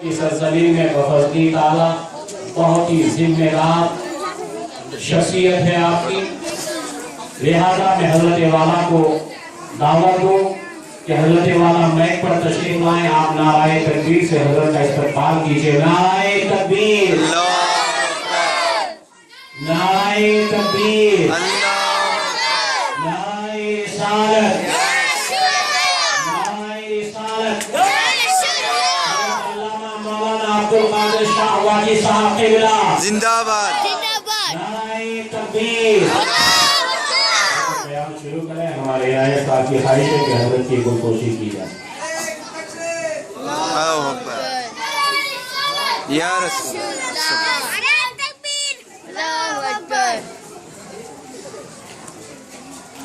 کی سرزمین میں بفضلی تعالیٰ بہت ہی ذمہ دار شخصیت ہے آپ کی، لہذا میں حضرت والا کو دعوت دوں کہ حضرت والا میک پر تشریف لائیں، آپ نعرہ تکبیر سے حضرت کا استقبال کیجئے۔ نعرہ تکبیر، نعرہ تکبیر، نعرہ رسالت، نعرہ رسالت۔ علامہ مولانا عبدالقادر شاہ واجی صاحب قبلہ زندہ باد، نعرہ تکبیر۔ بیان شروع کریں، ہمارے آئے صاحب کی خواہش ہے کہ حضرت کی گلپوشی کی جائے۔ اللہ اکبر یا رسول اللہ، اللہ اکبر۔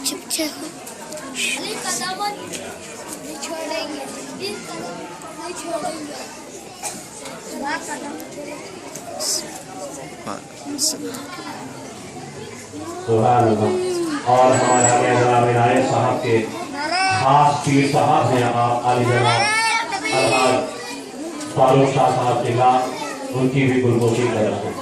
چپ چپ نہیں چھوڑیں گے، نہیں چھوڑیں گے۔ سبحان اللہ۔ اور ہمارے آگے جناب عنایت صاحب کے خاص پیر صاحب ہیں، آپ علی جناب الحاج فاروق شاہ صاحب کے بعد ان کی بھی گلپوشی کر رہے ہیں۔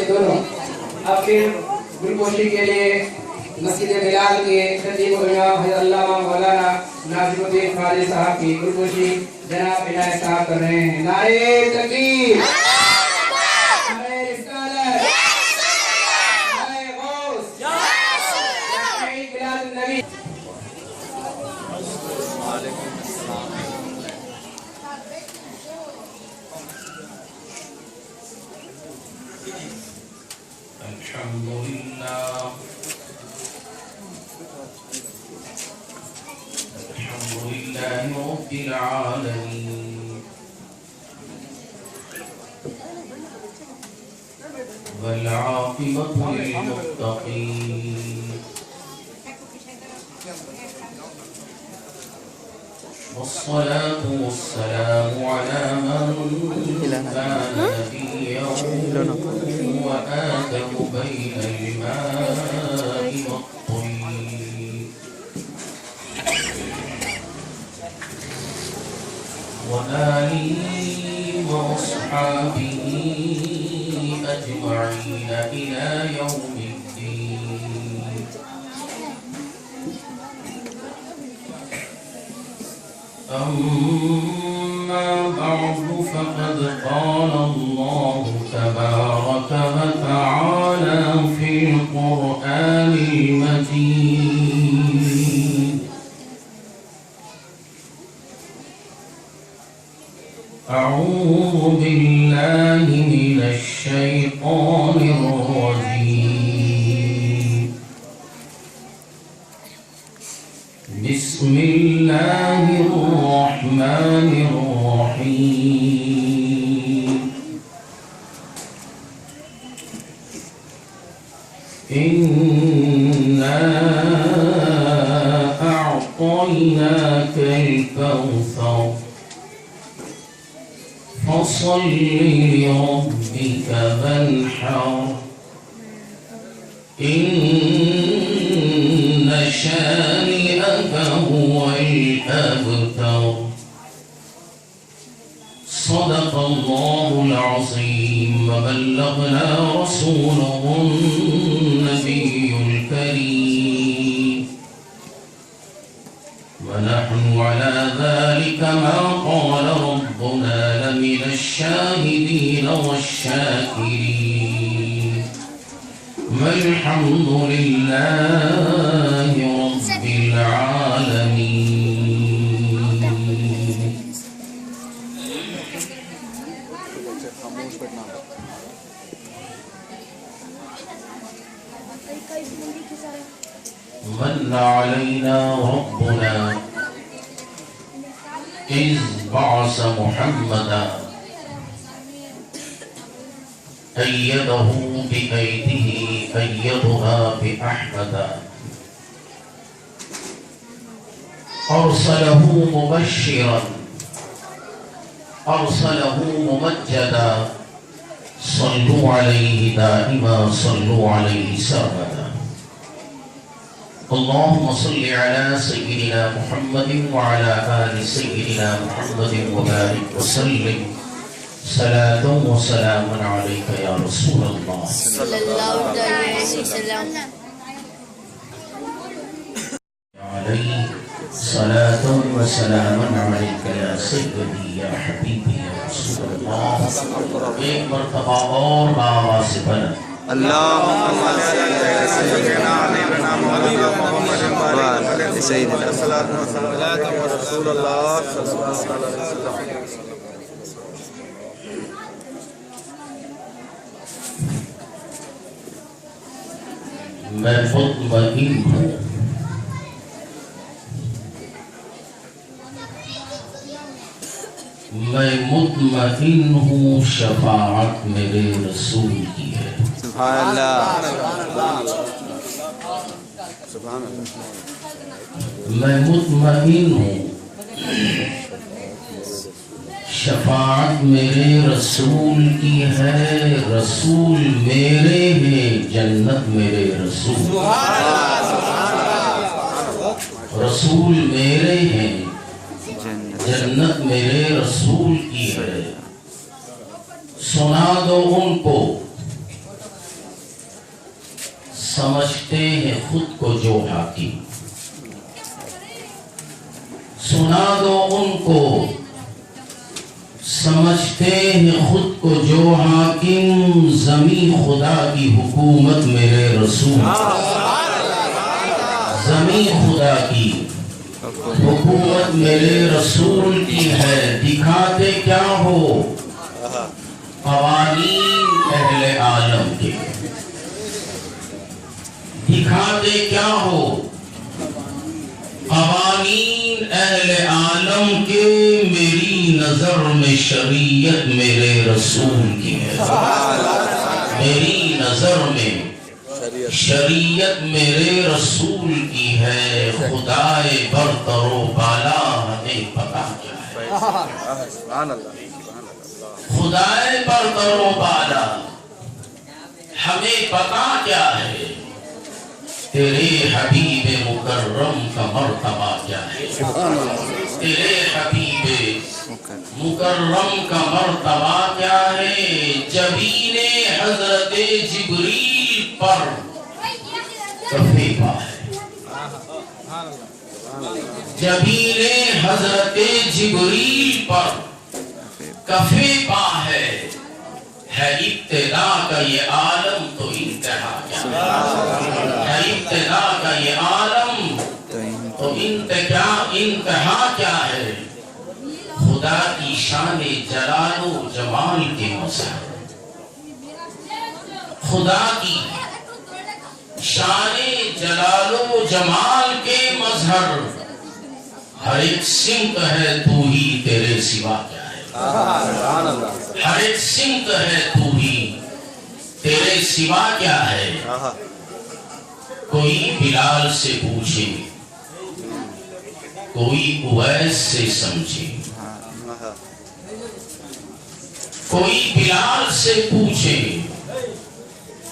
دونوں اب پھر گلپوشی کے لیے مسجد بلال کے خطیب الامام حضرت علامہ مولانا ناصر الدین خالد صاحب کی گلپوشی جناب عنایت صاحب کر رہے ہیں۔ نعرہ تکبیر، نعرہ رسالت، نعرہ غوث، نعرہ بلال النبی۔ الحمد لله رب العالمين والعاقبة للمتقين والصلاة والسلام على من كان نبيا وآدم بين الماء والطين وآله وأصحابه أجمعين إلى يوم الدين. أما بعد فقد قال الله تبارك وتعالى في القرآن المجيد: أعوذ بالله من الشيطان الرجيم. بسم الله الرحمن الرحيم. إنا أعطيناك الكوثر فصل لربك وانحر إن شانئك هو الأبتر. صدق الله العظيم وبلغنا رسوله النبي الكريم ونحن على ذلك ما قال ربنا لمن الشاهدين والشاكرين والحمد لله رب العالمين. من علينا ربنا إذ بعث محمدا أيده بأيده أيدها بأحمد أرسله مبشرا أرسله ممجدا صلوا عليه دائما صلوا عليه سرمدا اللهم صل على سيدنا محمد وعلى آل سيدنا محمد وبارك وسلم صلاة وسلاما عليك يا رسول الله صلی اللہ علیہ وسلم. عليه صلاة وسلاما عليك يا سيدي يا حبيبي يا رسول الله. ایک مرتبہ اور بآواز سے بلند اللهم صل على سيدنا محمد وعلى سيدنا رسول الله صلى الله عليه وسلم. میں مطمئن ہوں میں مطمئن ہوں شفاعت میرے رسول کی ہے. سبحان اللہ سبحان اللہ. میں مطمئن ہوں شفاعت میرے رسول کی ہے. رسول میرے ہیں جنت میرے رسول. رسول میرے ہیں جنت میرے رسول کی ہے. سنا دو ان کو سمجھتے ہیں خود کو جو حاکم. سنا دو ان کو سمجھتے ہیں خود کو جو حاکم. زمین خدا کی حکومت میرے رسول. زمین خدا کی حکومت میرے رسول کی ہے. دکھاتے کیا ہو قوانین اہل عالم کے. دکھاتے کیا ہو قوانین اہل عالم کے. میری نظر میں شریعت میرے رسول کی ہے. میری نظر میں شریعت میرے رسول کی ہے. خدائے برتر و بالا ہمیں پتا کیا ہے. خدائے برتر و بالا ہمیں پتا کیا ہے. تیرے حبیب مکرم کا مرتبہ کیا ہے. تیرے حبیب مکرم کا مرتبہ کیا ہے. جبین حضرت جبریل پر کفے پا ہے. جبین حضرت جبریل پر کفے پا ہے. ابتدا کا یہ عالم تو انتہا کیا ہے. ابتدا کا یہ عالم تو انتہا کیا ہے. خدا کی شان جلال و جمال کے مظہر. خدا کی شان جلال و جمال کے مظہر. ہر ایک سمت ہے تو ہی تیرے سوا کیا ہے. ہر ایک سمت ہے تو ہی تیرے سوا کیا ہے. کوئی بلال سے پوچھے کوئی اویس سے سمجھے. کوئی بلال سے پوچھے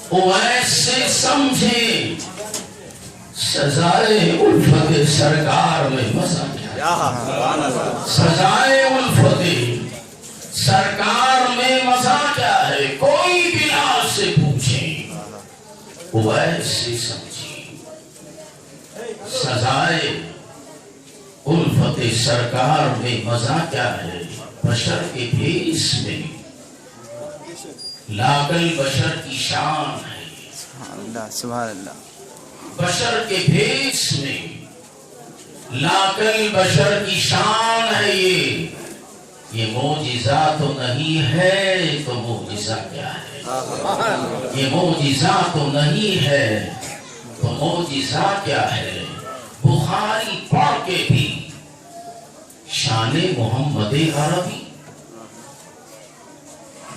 اویس سے سمجھے. سزائے الفت سرکار میں مزہ کیا ہے. سزائے الفت سرکار میں مزہ کیا ہے. کوئی بلال سے پوچھے اویس سے سمجھے. سزائے الفت سرکار میں مزہ کیا ہے. بشر کے بھیس میں لاگل بشر کی شان ہے. سبحان اللہ. بشر کے بھیس میں لاگل بشر کی شان ہے. یہ معجزہ تو نہیں ہے تو معجزہ کیا ہے. یہ معجزہ تو نہیں ہے تو معجزہ کیا ہے. بخاری پڑھ کے بھی شان محمد عربی.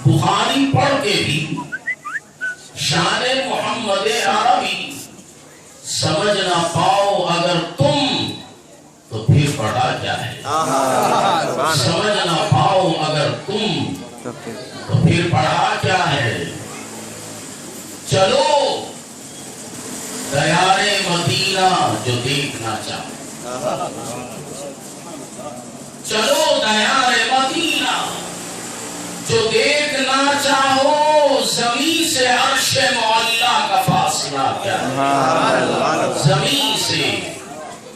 بخاری پڑھ کے بھی شان محمد عربی سمجھ نہ پاؤ اگر تم تو پھر پڑھا کیا ہے، سمجھ نہ پاؤ اگر تم تو تو پھر پڑھا کیا ہے۔ چلو دیار مدینہ جو دیکھنا چاہو، چلو دیار مدینہ جو دیکھنا چاہو، زمین سے عرش معلیٰ کا فاصلہ کیا ہے، زمین سے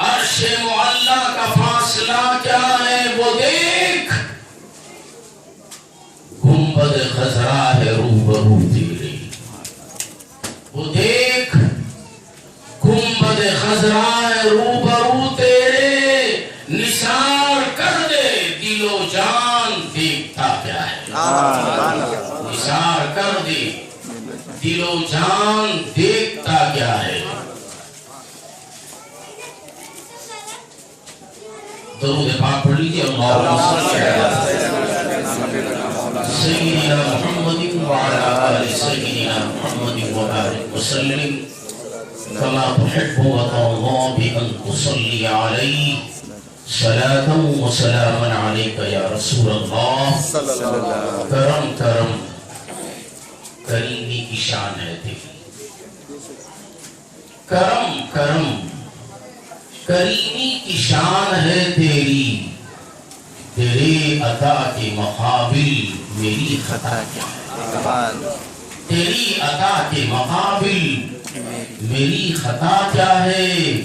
عرش معلیٰ کا فاصلہ کیا ہے، وہ دیکھ گنبد خضرا ہے روبرو تیرے، وہ دیکھ گنبد خضرا ہے روبرو تیرے، نثار کر دے دل و جان دیکھتا کیا ہے، نثار کر دے دل و جان دیکھتا کیا ہے۔ درود پاک پڑھ لیجیے، اللہم صلی علی سیدنا محمد وعلی آل سیدنا محمد وبارک وسلم کما تحب وترضى بأن تصلي عليه صلاة وسلاما عليك يا رسول اللہ۔ کرم کرم کریمی کی شان ہے تیری، کرم کرم کریمی کی شان ہے تیری، تیرے عطا کے مقابل میری خطا کیا ہے، تیری عطا کے مقابل میری خطا کیا ہے۔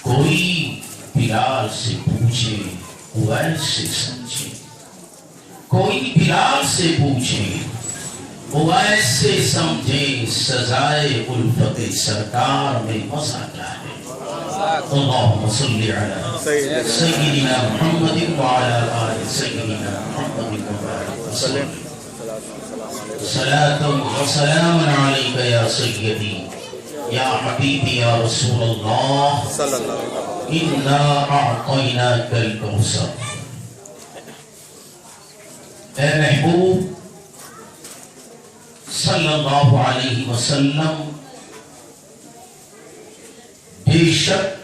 کوئی بلال سے پوچھے اویس سے سمجھے، کوئی بلال سے پوچھے اویس سے سمجھے، سزائے الفت سرکار میں مزہ کیا ہے۔ اللہم صلی علی سیدنا محمد وعلی آل سیدنا محمد وبارک وسلم صلاة و سلاما علیک یا سیدی یا حبیبی یا رسول اللہ، انا اعطیناک الکوثر۔ اے محبوب صلی اللہ علیہ وسلم، بے شک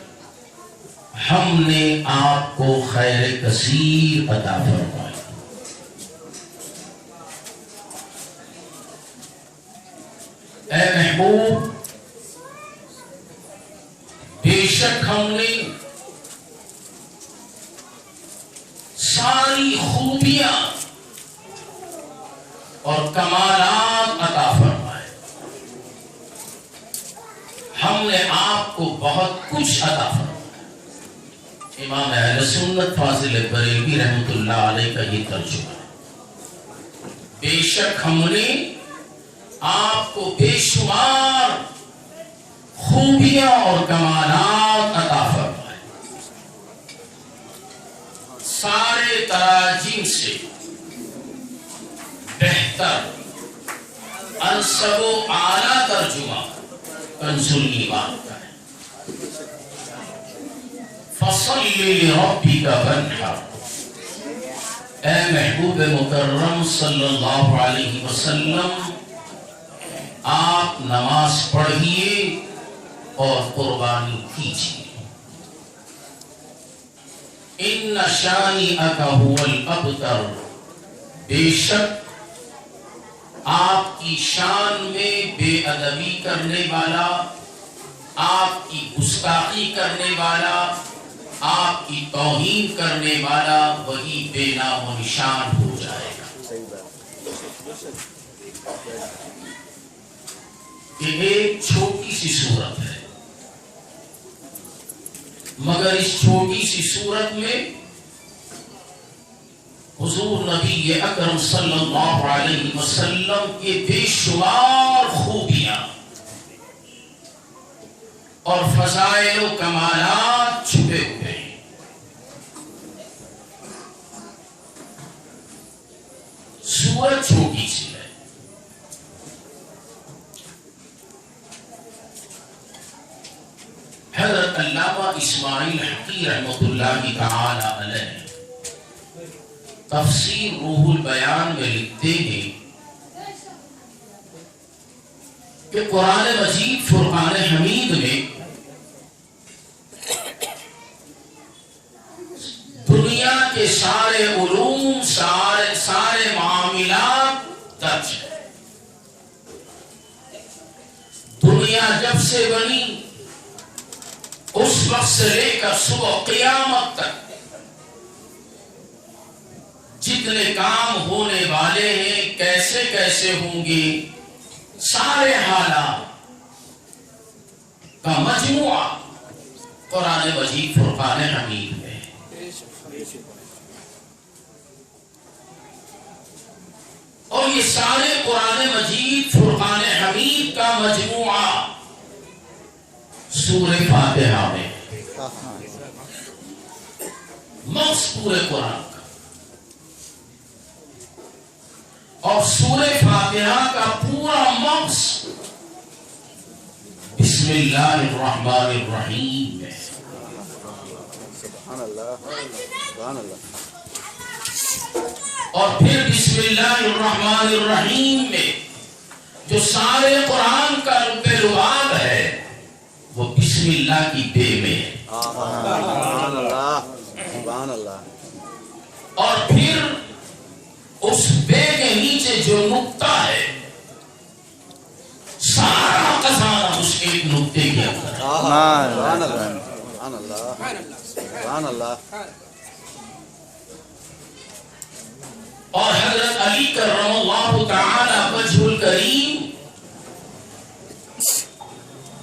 ہم نے آپ کو خیر کثیر عطا فرمائی، اے محبوب بے شک ہم نے ساری خوبیاں اور کمالات عطا فرمائے، ہم نے آپ کو بہت کچھ عطا فرمایا۔ امام اہل سنت فاضل بریلوی رحمۃ اللہ علیہ کا یہ ترجمہ ہے، بے شک ہم نے آپ کو بے شمار خوبیاں اور کمالات عطا فرمائے، سارے تراجم سے بہتر انسب و اعلیٰ ترجمہ کنز الایمان کا ہے۔ فصل لربک وانحر، اے محبوب مکرم صلی اللہ علیہ وسلم، آپ نماز پڑھیے اور قربانی کیجیے۔ ان شانئک ھو الابتر، بے شک آپ کی شان میں بے ادبی کرنے والا، آپ کی گستاخی کرنے والا، آپ کی توہین کرنے والا وہی بے نام و نشان ہو جائے گا۔ یہ ایک چھوٹی سی صورت ہے، مگر اس چھوٹی سی صورت میں حضور نبی اکرم صلی اللہ علیہ وسلم کے بے شمار خوبیاں اور فضائل و کمالات چھپے ہوئے ہیں۔ سورت چھوٹی سی ہے، حضرت علامہ اسماعیل حقی رحمۃ اللہ تعالی علیہ تفسیر روح البیان میں لکھتے ہیں کہ قرآن مجید فرقان حمید میں کے سارے علوم، سارے معاملات درج ہیں۔ دنیا جب سے بنی اس وقت سے لے کر صبح قیامت تک جتنے کام ہونے والے ہیں، کیسے کیسے ہوں گے، سارے حالات کا مجموعہ قرآن مجید فرقان حمید میں ہے۔ اور یہ سارے قرآن مجید فرقان حمید کا مجموعہ سورہ فاتحہ میں، مغز پورے قرآن کا، اور سورہ فاتحہ کا پورا مغز بسم اللہ الرحمن الرحیم ہے۔ سبحان اللہ، سبحان اللہ۔ اور پھر بسم اللہ الرحمن الرحیم میں جو سارے قرآن کا رب لباب ہے وہ بسم اللہ کی بے میں ہے۔ سبحان اللہ، سبحان اللہ۔ اور پھر اس بے کے نیچے جو نقطہ ہے، سارا خزانہ اس ایک نقطے کے اندر ہے۔ سبحان اللہ، سبحان اللہ، سبحان اللہ۔ اور حضرت علی کرم اللہ تعالی وجہ الکریم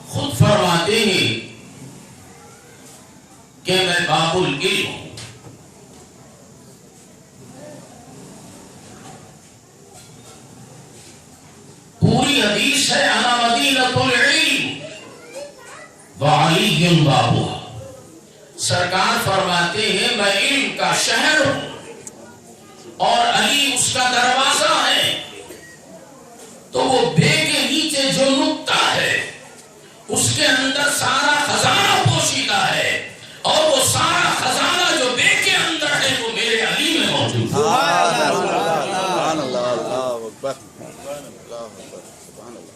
خود فرماتے ہیں کہ میں باب العلم ہوں۔ پوری حدیث ہے انا مدینۃ العلم وعلی بابها۔ سرکار فرماتے ہیں میں علم کا شہر ہوں اور علی اس کا دروازہ ہے۔ تو وہ بے کے نیچے جو نقطہ ہے اس کے اندر سارا خزانہ پوشیدہ ہے، اور وہ سارا خزانہ جو بے کے اندر ہے وہ میرے علی میں موجود ہے۔ سبحان اللہ، اللہ اکبر، اللہ اکبر، سبحان اللہ۔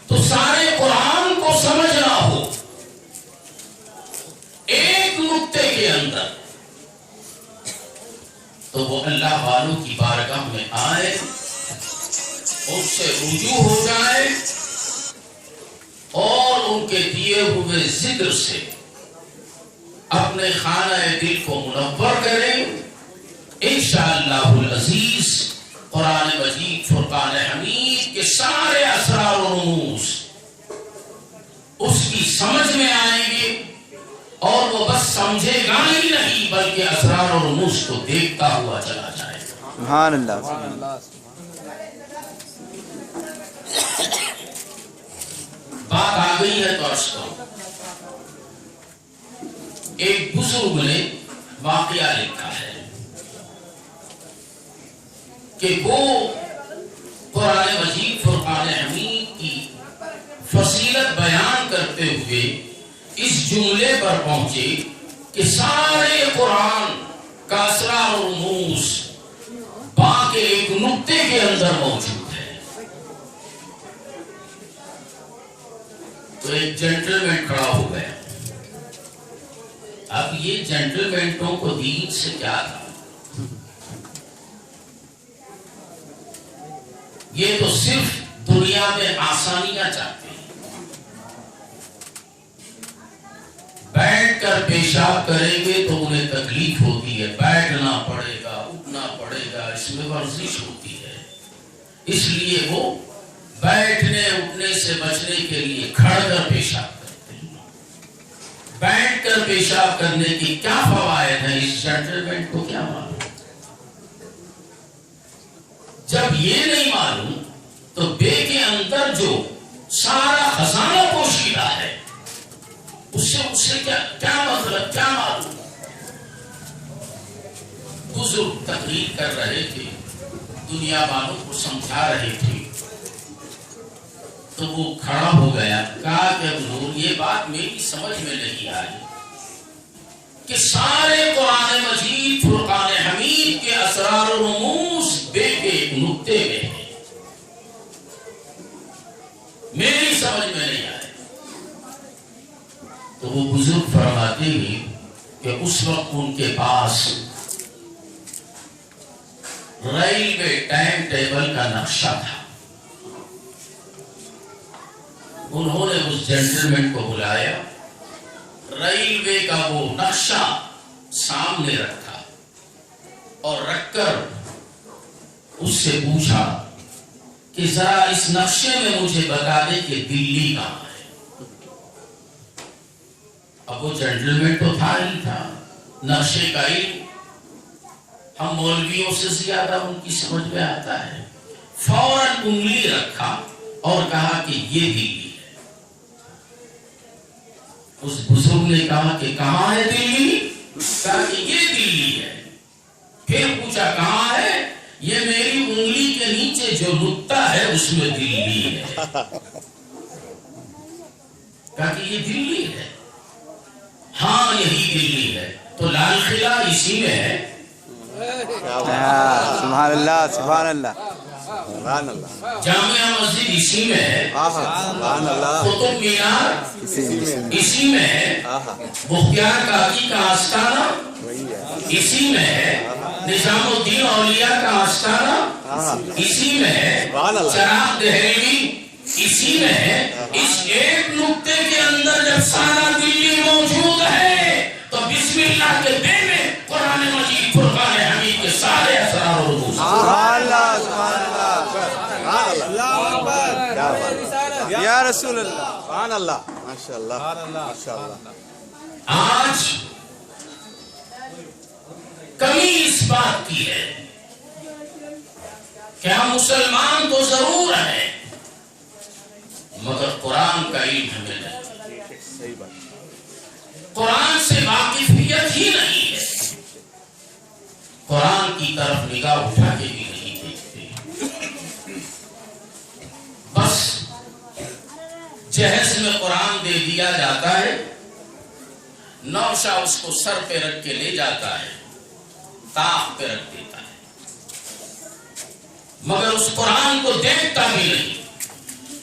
تو سارے قرآن کو سمجھنا ہو ایک نقطے کے اندر، تو وہ اللہ والوں کی بارگاہ میں آئے، ان سے رجوع ہو جائے اور ان کے دیے ہوئے ذکر سے اپنے خانہ دل کو منور کریں۔ انشاءاللہ العزیز قرآن مجید فرقان حمید کے سارے اسرار و رموز اس کی سمجھ میں آئیں گے، اور وہ بس سمجھے گا ہی نہیں بلکہ اسرار و رموز کو دیکھتا ہوا چلا جائے گا۔ سبحان اللہ، سبحان اللہ۔ بات آ گئی ہے تو عرض کرو۔ ایک بزرگ نے واقعہ لکھا ہے کہ وہ قرآن مجید فرقان حمید کی فضیلت بیان کرتے ہوئے اس جملے پر پہنچے کہ سارے قرآن کا اسرار و رموز با کے ایک نقطے کے اندر موجود ہے۔ تو ایک جنٹلمین کھڑا ہو گیا۔ اب یہ جنٹلمینٹوں کو دین سے کیا تھا؟ یہ تو صرف دنیا میں آسانیاں چاہتے ہیں۔ بیٹھ کر پیشاب کریں گے تو انہیں تکلیف ہوتی ہے، بیٹھنا پڑے گا، اٹھنا پڑے گا، اس میں ورزش ہوتی ہے، اس لیے وہ بیٹھنے اٹھنے سے بچنے کے لیے کھڑ کر پیشاب کرتے ہیں۔ بیٹھ کر پیشاب کرنے کی کیا فوائد ہیں اس جنٹلمین کو کیا معلوم؟ جب یہ نہیں معلوم تو بے کے اندر جو سارا خزانہ پوشیدہ ہے اس سے کیا مطلب، کیا معلوم؟ بزرگ تقریر کر رہے تھے، دنیا والوں کو سمجھا رہے تھے، تو وہ کھڑا ہو گیا، کہا کہ حضور یہ بات میری سمجھ میں نہیں آئی کہ سارے قرآن مجید فرقان حمید کے اسرار و رموز بے کے ایک نقطے میں ہے، میری سمجھ میں نہیں آئے۔ تو وہ بزرگ فرماتے ہیں کہ اس وقت ان کے پاس ریلوے ٹائم ٹیبل کا نقشہ تھا. انہوں نے اس جنٹلمین کو بلایا، ریلوے کا وہ نقشہ سامنے رکھا اور رکھ کر اس سے پوچھا کہ ذرا اس نقشے میں مجھے بتا دے کہ دلی کہاں ہے. اب وہ جنٹلمین تو تھا ہی تھا، نقشے کا علم ہم مولویوں سے زیادہ ان کی سمجھ میں آتا ہے. فوراً انگلی رکھا اور کہا کہ یہ دلی ہے. اس بزرگ نے کہا کہ کہاں ہے دلی؟ کہا کہ یہ دلی ہے. پھر پوچھا کہاں ہے؟ یہ میری انگلی کے نیچے جو نقطہ ہے اس میں دلی ہے. کہا کہ یہ دلی ہے. ہاں یہی دلی ہے. تو لال قلعہ اسی میں ہے. سبحان اللہ سبحان اللہ سبحان اللہ. جامعہ مسجد اسی میں ہے. سبحان اللہ. قطب مینار اسی میں ہے. بختیار کاکی کا آستانہ اسی میں ہے. نظام الدین اولیاء کا آستانہ اسی میں ہے. چراغ دہلوی اسی میں ہے. اس ایک نقطے کے اندر جب سارا دلی موجود ہے تو بسم اللہ کے دے میں قرآن مجید فرقان حمید کے سارے اسرار اور رموز. سبحان اللہ سبحان اللہ اللہ اکبر. کیا بات ہے یا رسول اللہ. سبحان اللہ ماشاءاللہ ماشاءاللہ. آج کمی اس بات کی ہے کہ ہم مسلمان تو ضرور ہیں مگر قرآن کا علم ہمیں نہیں. قرآن سے واقفیت ہی نہیں ہے. قرآن کی طرف نگاہ اٹھا کے بھی نہیں دیکھتے. بس جہیز میں قرآن دے دیا جاتا ہے، نوشہ اس کو سر پہ رکھ کے لے جاتا ہے، طاق پہ رکھ دیتا ہے، مگر اس قرآن کو دیکھتا بھی نہیں،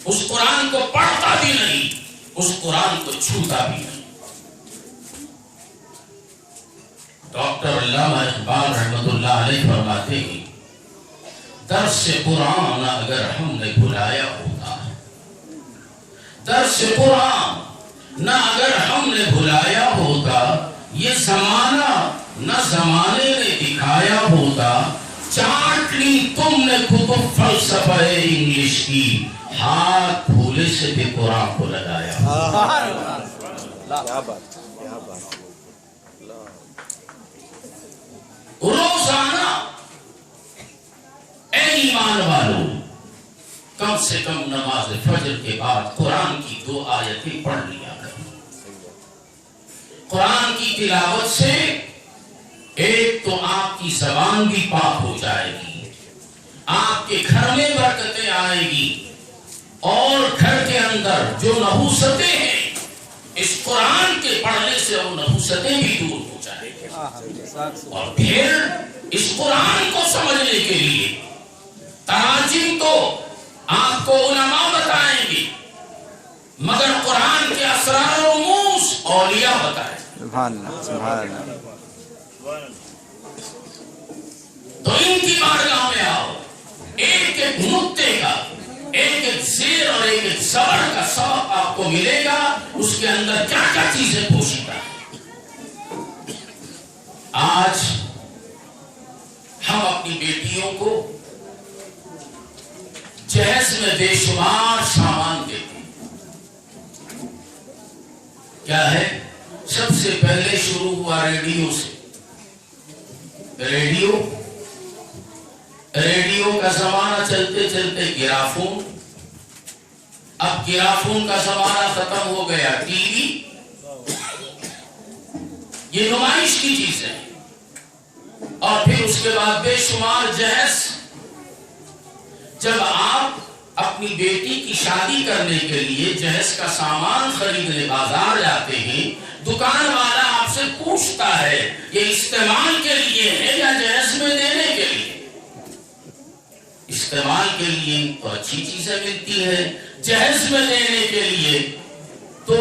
اس قرآن کو پڑھتا بھی نہیں، اس قرآن کو چھوتا بھی نہیں. ڈاکٹر علامہ اقبال رحمۃ اللہ علیہ فرماتے ہیں درس قرآن اگر ہم نے بھلایا ہوتا، درس قرآن نہ اگر ہم نے بھلایا ہوتا، یہ زمانہ نہ زمانے نے دکھایا ہوتا. چاٹ لی تم نے کتب فلسفہ انگلش کی، ہاتھ بھولے سے بھی قرآن کو لگایا. کیا بات کیا بات. روزانہ اے ایمان والو کم سے کم نماز فجر کے بعد قرآن کی 2 آیتیں پڑھ لیا کرو. قرآن کی تلاوت سے ایک تو آپ کی زبان بھی پاک ہو جائے گی، آپ کے گھر میں برکتیں آئے گی، اور گھر کے اندر جو نحوستیں ہیں اس قرآن کے پڑھنے سے وہ نحوستیں بھی دور ہو جائیں گی. اور پھر اس قرآن کو سمجھنے کے لیے تراجم تو آپ کو علماء بتائیں گے، مگر قرآن کے اسرار و رموز اولیاء بتائیں. سبحان اللہ سبحان اللہ. تو ان کی بارگاہ میں آؤ، ایک ایک نقطے کا، ایک ایک زیر اور ایک ایک زبر کا سبق آپ کو ملے گا. اس کے اندر کیا کیا چیزیں پوشیدہ ہیں. آج ہم اپنی بیٹیوں کو جہیز میں بے شمار سامان دیتے ہیں. کیا ہے؟ سب سے پہلے شروع ہوا ریڈیو سے. ریڈیو کا زمانہ چلتے چلتے گرافون، اب گرافون کا زمانہ ختم ہو گیا، ٹی وی. یہ نمائش کی چیزیں ہیں. اور پھر اس کے بعد بے شمار جہیز. جب آپ اپنی بیٹی کی شادی کرنے کے لیے جہیز کا سامان خریدنے بازار جاتے ہیں، دکان والا آپ سے پوچھتا ہے یہ استعمال کے لیے ہے یا جہیز میں دینے کے لیے. استعمال کے لیے تو اچھی چیزیں ملتی ہیں، جہیز میں دینے کے لیے تو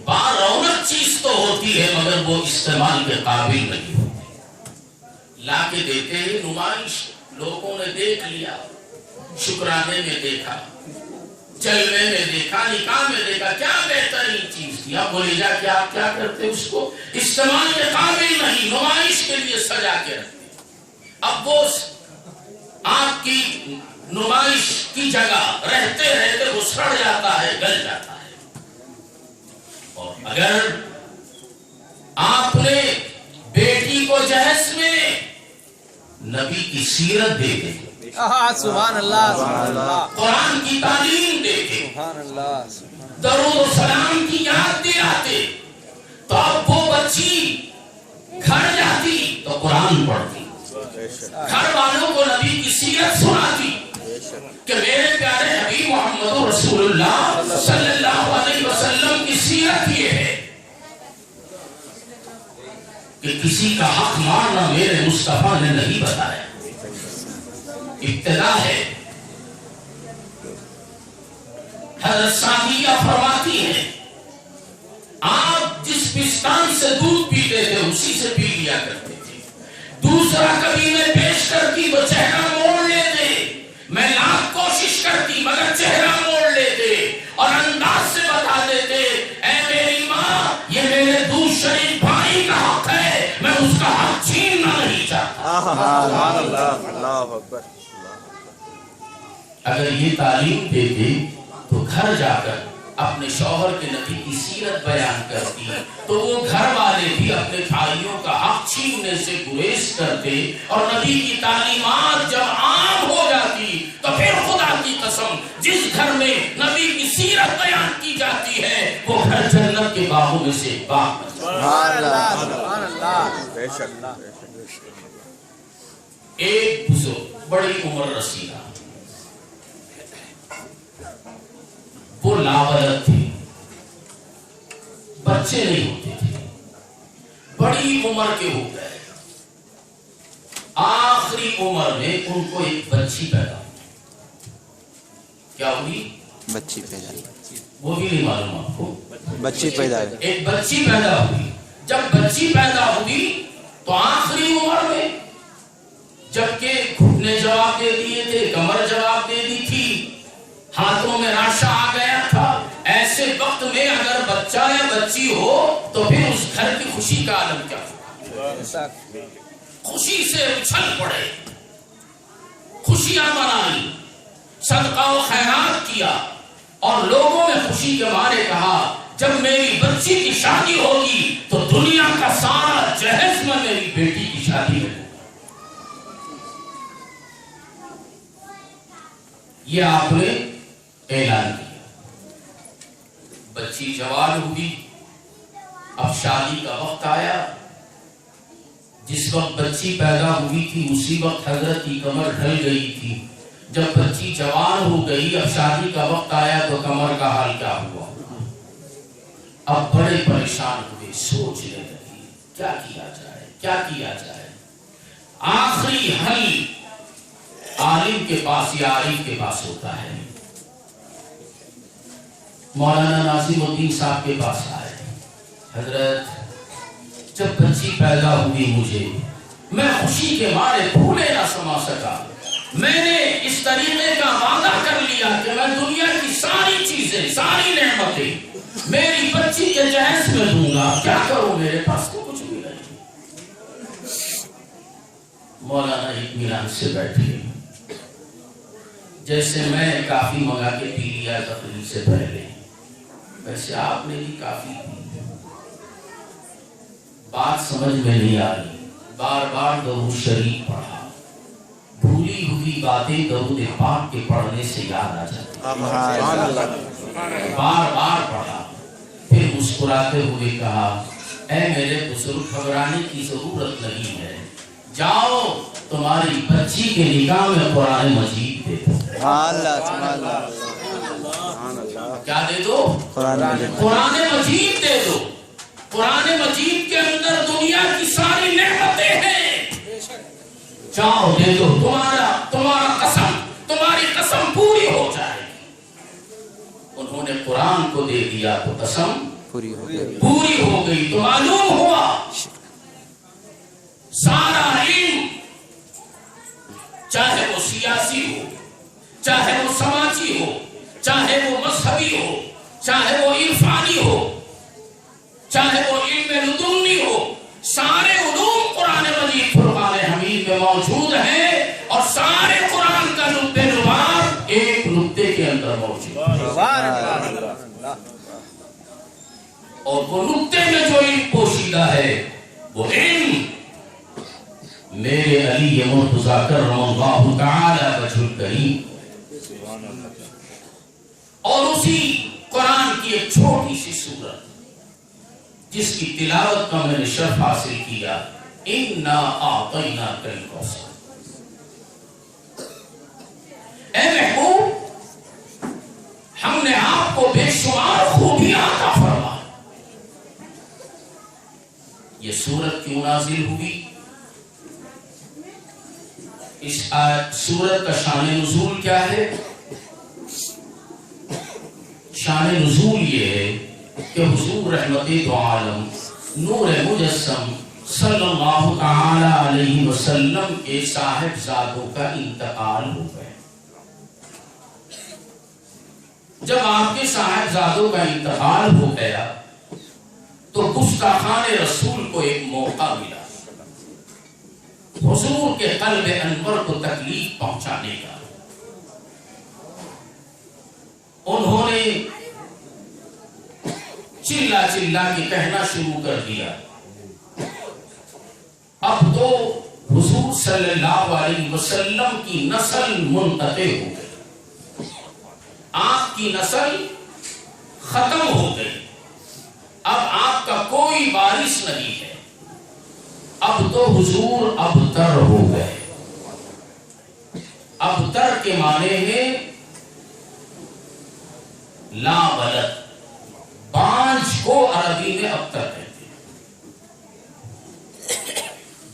بارونق چیز تو تو ہوتی ہے مگر وہ استعمال کے قابل نہیں ہوتی. لا کے دیتے ہیں نمائش، لوگوں نے دیکھ لیا، شکرانے میں دیکھا، جلوے میں دیکھا، نکاح میں دیکھا، کیا بہترین چیز تھی. اب بولے جا کہ آپ کیا کرتے اس کو استعمال کے قابل نہیں، نمائش کے لیے سجا کے رکھتے. اب وہ آپ کی نمائش کی جگہ رہتے رہتے وہ سڑ جاتا ہے، گل جاتا ہے. اور اگر آپ نے بیٹی کو جہیز میں نبی کی سیرت دے دے، سبحان اللہ سبحان اللہ قرآن کی تعلیم دے دے، سبحان اللہ درود و سلام کی یاد دلاتے، تو اب وہ بچی گھر جاتی تو قرآن پڑھتی، گھر والوں کو نبی کی سیرت سناتی کہ میرے پیارے حبیب محمد رسول اللہ صلی اللہ علیہ وسلم کی سیرت یہ ہے کہ کسی کا حق مارنا میرے مصطفیٰ نے نہیں بتایا. ابتدا ہے. حضرت سعدیہ فرماتی ہے آپ جس پستان سے دودھ پیتے تھے اسی سے پی لیا کرتے تھے. دوسرا کبھی میں پیش کرتی وہ چہرہ موڑ لیتے، میں لاکھ کوشش کرتی مگر چہرہ موڑ لیتے اور انداز سے بتا دیتے اے میری ماں یہ میرے دودھ شریف بھائی کا حق ہے، میں اس کا حق چھیننا نہیں چاہتا. سبحان اللہ اللہ اکبر. اگر یہ تعلیم دیتے تو گھر جا کر اپنے شوہر کے نبی کی سیرت بیان کرتی تو وہ گھر والے بھی اپنے بھائیوں کا حق چھیننے سے گریز کرتے، اور نبی کی تعلیمات جب عام ہو جاتی تو پھر خدا کی قسم جس گھر میں نبی کی سیرت بیان کی جاتی ہے وہ گھر جنت کے باغوں میں سے ایک باغ بن جاتا ہے. سبحان اللہ سبحان اللہ. بے شک ایک بزرگ بڑی عمر رسیدہ، وہ لاولد تھے، بچے نہیں ہوتے تھے، بڑی عمر کے ہو گئے. آخری عمر میں ان کو ایک بچی پیدا ہوئی. کیا ہوئی؟ بچی پیدا وہ بھی نہیں معلوم آپ کو. بچی پیدا ایک بچی پیدا ہوئی. جب بچی پیدا ہوئی تو آخری عمر میں، جبکہ گھٹنے جواب دے دیے تھے، کمر جواب دے دی تھی، ہاتھوں میں راشہ آ گیا تھا، ایسے وقت میں اگر بچہ یا بچی ہو تو پھر اس گھر کی خوشی کا عالم کیا ہوگا؟ خوشی سے اچھل پڑے، خوشیاں منائی، صدقہ و خیرات کیا، اور لوگوں نے خوشی کے مارے کہا جب میری بچی کی شادی ہوگی تو دنیا کا سارا جہیز میں میری بیٹی کی شادی میں. یہ آپ نے اعلان کیا. بچی جوان ہوئی، اب شادی کا وقت آیا. جس وقت بچی پیدا ہوئی تھی اسی وقت حضرت کی کمر ڈھل گئی تھی. جب بچی جوان ہو گئی، اب شادی کا وقت آیا تو کمر کا حال کیا ہوا؟ اب بڑے پریشان ہوئے، سوچنے لگی کیا کیا جائے کیا کیا جائے. آخری حل عالم کے پاس یا عارف کے پاس ہوتا ہے. مولانا ناظم الدین صاحب کے پاس آئے. حضرت جب بچی پیدا ہوئی مجھے، میں خوشی کے مارے پھولے نہ سما سکا. میں نے اس طریقے کا وعدہ کر لیا کہ میں دنیا کی ساری چیزیں، ساری نعمتیں میری بچی کے جہیز میں دوں گا. کیا کروں، میرے پاس تو کچھ بھی نہیں. مولانا اطمینان سے بیٹھے، جیسے میں کافی منگا کے پی لیا تقریر سے پہلے، ویسے آپ نے بھی کافی پی. بات سمجھ میں نہیں آ رہی، بار بار درود شریف پڑھا. بھولی ہوئی باتیں درود پاک کے پڑھنے سے یاد آ جاتی. بار بار پڑھا. پھر مسکراتے ہوئے کہا اے میرے بزرگ، گھبرانے کی ضرورت نہیں ہے، جاؤ تمہاری بچی کے نکاح میں قرآن مجید دے دو. کیا دے دو؟ قرآن مجید دے دو. قرآن مجید کے اندر دنیا کی ساری نعمتیں ہیں، جاؤ دے دو. تمہاری قسم پوری ہو جائے گی. انہوں نے قرآن کو دے دیا تو قسم پوری ہو گئی. پوری ہو گئی. تو معلوم ہوا سارا علم، چاہے وہ سیاسی ہو، چاہے وہ سماجی ہو، چاہے وہ مذہبی ہو، چاہے وہ عرفانی ہو، چاہے وہ علم لدنی ہو، سارے علوم قرآن مجید فرقان حمید میں موجود ہیں، اور سارے قرآن کا نقطہ نگار ایک نقطے کے اندر موجود ہے. اور وہ نقطے میں جو علم پوشیدہ ہے وہ علم میرے علی مرتضیٰ کرم اللہ تعالی وجہ الکریم، اور اسی قرآن کی ایک چھوٹی سی سورت جس کی تلاوت کا میں نے شرف حاصل کیا، اِنَّا أَعْطَيْنَاكَ الْكَوْثَرَ. اے محبوب، ہم نے آپ کو بے شمار خوبیاں عطا فرمائیں. یہ سورت کیوں نازل ہوئی؟ اس سورت کا شان نزول کیا ہے؟ شان نزول یہ ہے کہ حضور رحمت دو عالم نور مجسم صلی اللہ تعالی علیہ وسلم کے صاحبزادوں کا انتقال ہو گیا. جب آپ کے صاحبزادوں کا انتقال ہو گیا تو گستاخان رسول کو ایک موقع ملا حضور کے قلب انور کو تکلیف پہنچانے کا. انہوں نے چلا چلا کے کہنا شروع کر دیا، اب تو حضور صلی اللہ علیہ وسلم کی نسل منقطع ہو گئی، آپ کی نسل ختم ہو گئی، اب آپ کا کوئی وارث نہیں ہے، اب تو حضور ابتر ہو گئے. ابتر کے معنی ہے لا ولد، بانج کو عربی میں ابتر کہتے ہیں.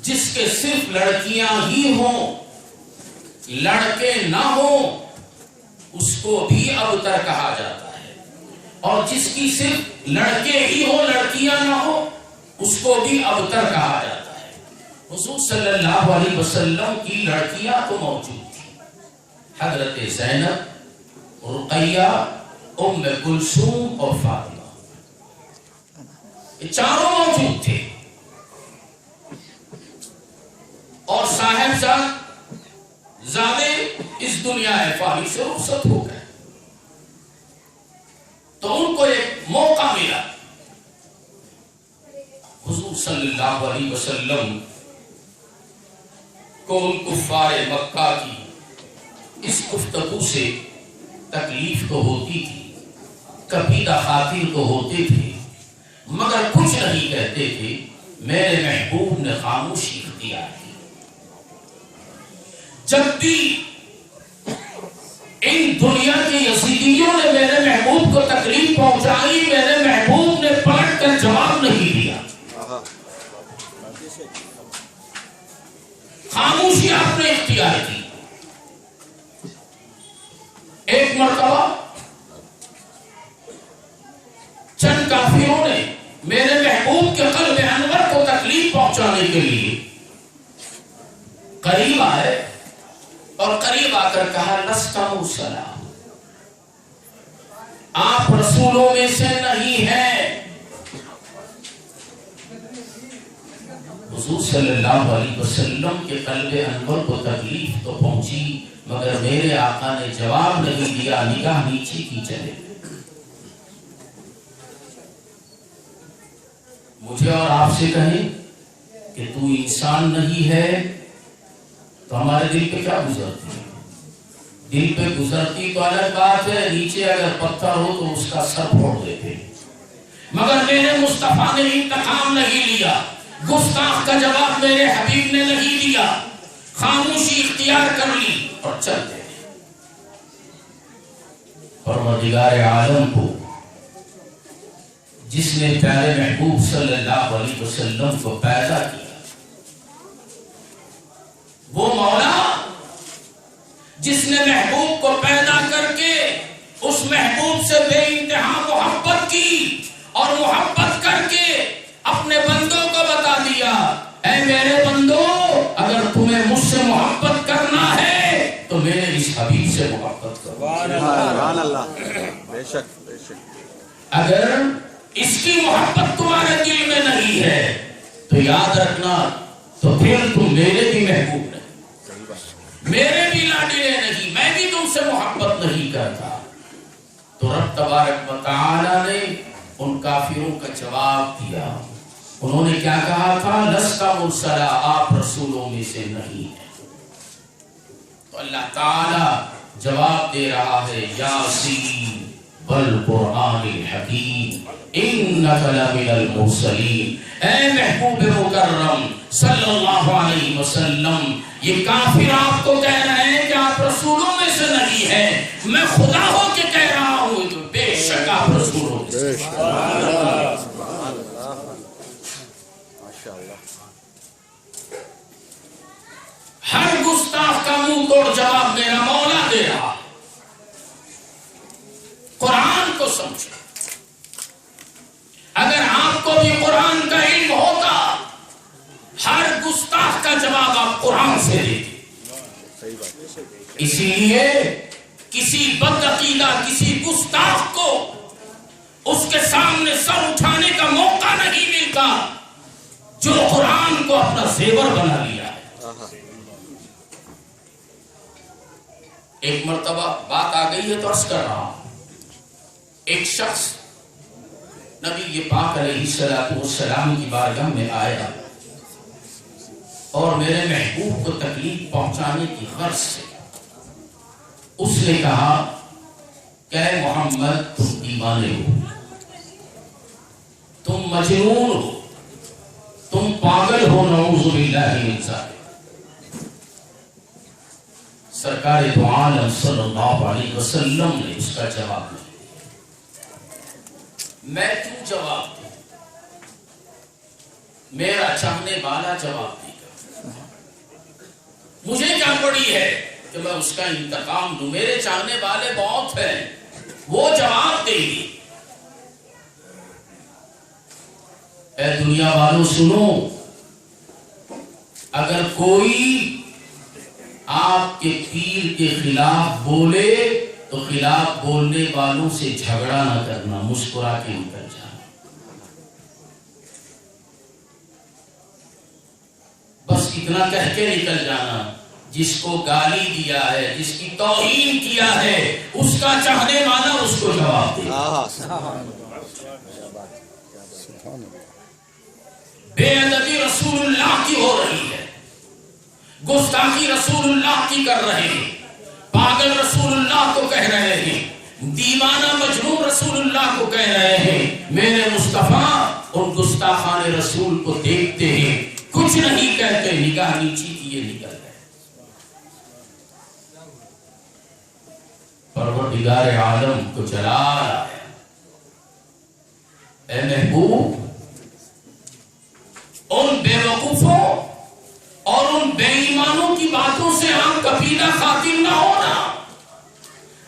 جس کے صرف لڑکیاں ہی ہوں، لڑکے نہ ہوں، اس کو بھی ابتر کہا جاتا ہے. اور جس کی صرف لڑکے ہی ہوں، لڑکیاں نہ ہوں، اس کو بھی ابتر کہا جاتا ہے. حضور صلی اللہ علیہ وسلم کی لڑکیاں تو موجود تھیں، حضرت زینب، رقیہ، ام کلثوم اور فاطمہ، یہ چاروں موجود تھے. اور صاحبزاد زادے اس دنیا فانی سے رخصت ہو گئے، تو ان کو ایک موقع ملا. حضور صلی اللہ علیہ وسلم کو ان کفار مکہ کی اس گفتگو سے تکلیف تو ہوتی تھی، کبیدہ خاطر تو ہوتے تھے، مگر کچھ نہیں کہتے تھے. میرے محبوب نے خاموشی اختیار کی. جب بھی ان دنیا کے یزیدیوں نے میرے محبوب کو تکلیف پہنچائی، میرے محبوب نے پلٹ کر جواب نہیں دیا، خاموشی آپ نے اختیار کی. ایک مرتبہ چند کافروں نے میرے محبوب کے قلب انور کو تکلیف پہنچانے کے لیے قریب آئے اور قریب آ کر کہا لست مرسلا، آپ رسولوں میں سے نہیں ہیں. حضور صلی اللہ علیہ وسلم کے قلب انور کو تکلیف تو پہنچی، مگر میرے آقا نے جواب نہیں دیا، نگاہ نیچے کی چلے. مجھے اور آپ سے کہیں کہ تو انسان نہیں ہے تو ہمارے دل پہ کیا گزرتی ہے؟ دل پہ گزرتی تو الگ بات ہے، نیچے اگر پتھر ہو تو اس کا سر پھوڑ دیتے. مگر میرے مصطفیٰ نے انتقام نہیں لیا، گستاخ کا جواب میرے حبیب نے نہیں دیا، خاموشی اختیار کر لی اور چل دے. پروردگار عالم کو، جس نے پیارے محبوب صلی اللہ علیہ وسلم کو پیدا کیا، وہ مولا جس نے محبوب کو پیدا کر کے اس محبوب سے بے انتہا محبت کی اور محبت سبحان اللہ بے شک بے شک اگر اس کی محبت تمہارے دل میں نہیں ہے تو یاد رکھنا تو پھر تم میرے بھی محبوب نہیں، میرے بھی لاڈلے نہیں، میں بھی تم سے محبت نہیں کرتا۔ تو رب تبارک و تعالی نے ان کافروں کا جواب دیا۔ انہوں نے کیا کہا تھا؟ لست مرسلا، آپ رسولوں میں سے نہیں ہیں۔ تو اللہ تعالی جواب دے رہا ہے یاسین والقرآن الحکیم انک لمن المرسلین۔ اے محبوب مکرم صلی اللہ علیہ وسلم، یہ کافر آپ کو کہہ رہے ہیں کہ آپ رسولوں میں سے نہیں ہیں، میں خدا ہو کے کہہ رہا ہوں کہ بے شک آپ رسولوں میں سے ہیں۔ ہر گستاخ کا منہ توڑ جواب میرا مولا دے رہا۔ قرآن کو سمجھو، اگر آپ کو بھی قرآن کا علم ہوتا ہر گستاخ کا جواب آپ قرآن سے دیتے۔ اسی لیے کسی بد عقیدہ کسی گستاخ کو اس کے سامنے سر اٹھانے کا موقع نہیں ملتا جو قرآن کو اپنا زیور بنا لیا ہے۔ ایک مرتبہ بات آ گئی ہے تو عرض کر رہا ہوں، ایک شخص نبی پاک علیہ السلام کی بارگاہ میں آیا اور میرے محبوب کو تکلیف پہنچانے کی غرض سے اس نے کہا کہ اے محمد تم دیوانے ہو، تم مجنون ہو، تم پاگل ہو، نعوذ باللہ من ذالک۔ سرکار دو عالم صلی اللہ علیہ وسلم نے اس کا جواب دیا۔ میں کیوں جواب دوں؟ میرا چاہنے والا جواب دے گا، مجھے کیا پڑی ہے کہ میں اس کا انتقام دوں؟ میرے چاہنے والے بہت ہیں، وہ جواب دیں گے۔ اے دنیا والوں سنو، اگر کوئی آپ کے پیر کے خلاف بولے تو خلاف بولنے والوں سے جھگڑا نہ کرنا، مسکرا کے نکل جانا۔ بس اتنا کہہ کے نکل جانا، جس کو گالی دیا ہے، جس کی توہین کیا ہے، اس کا چاہنے والا اس کو جواب دے۔ بے ادبی رسول اللہ کی ہو رہی ہے، گستاخی رسول اللہ کی کر رہے ہیں، پاگل رسول اللہ کو کہہ رہے ہیں، دیوانہ مجنون رسول اللہ کو کہہ رہے ہیں۔ میرے مصطفیٰ ان گستاخان رسول کو دیکھتے ہیں، کچھ نہیں کہتے، نگاہ نیچی کیے نکل گئے۔ پروردگار عالم کو جلا رہا ہے۔ اے محبوب، ان بے وقوفوں اور ان بے ایمانوں کی باتوں سے آپ کبیرہ خاطر نہ ہونا۔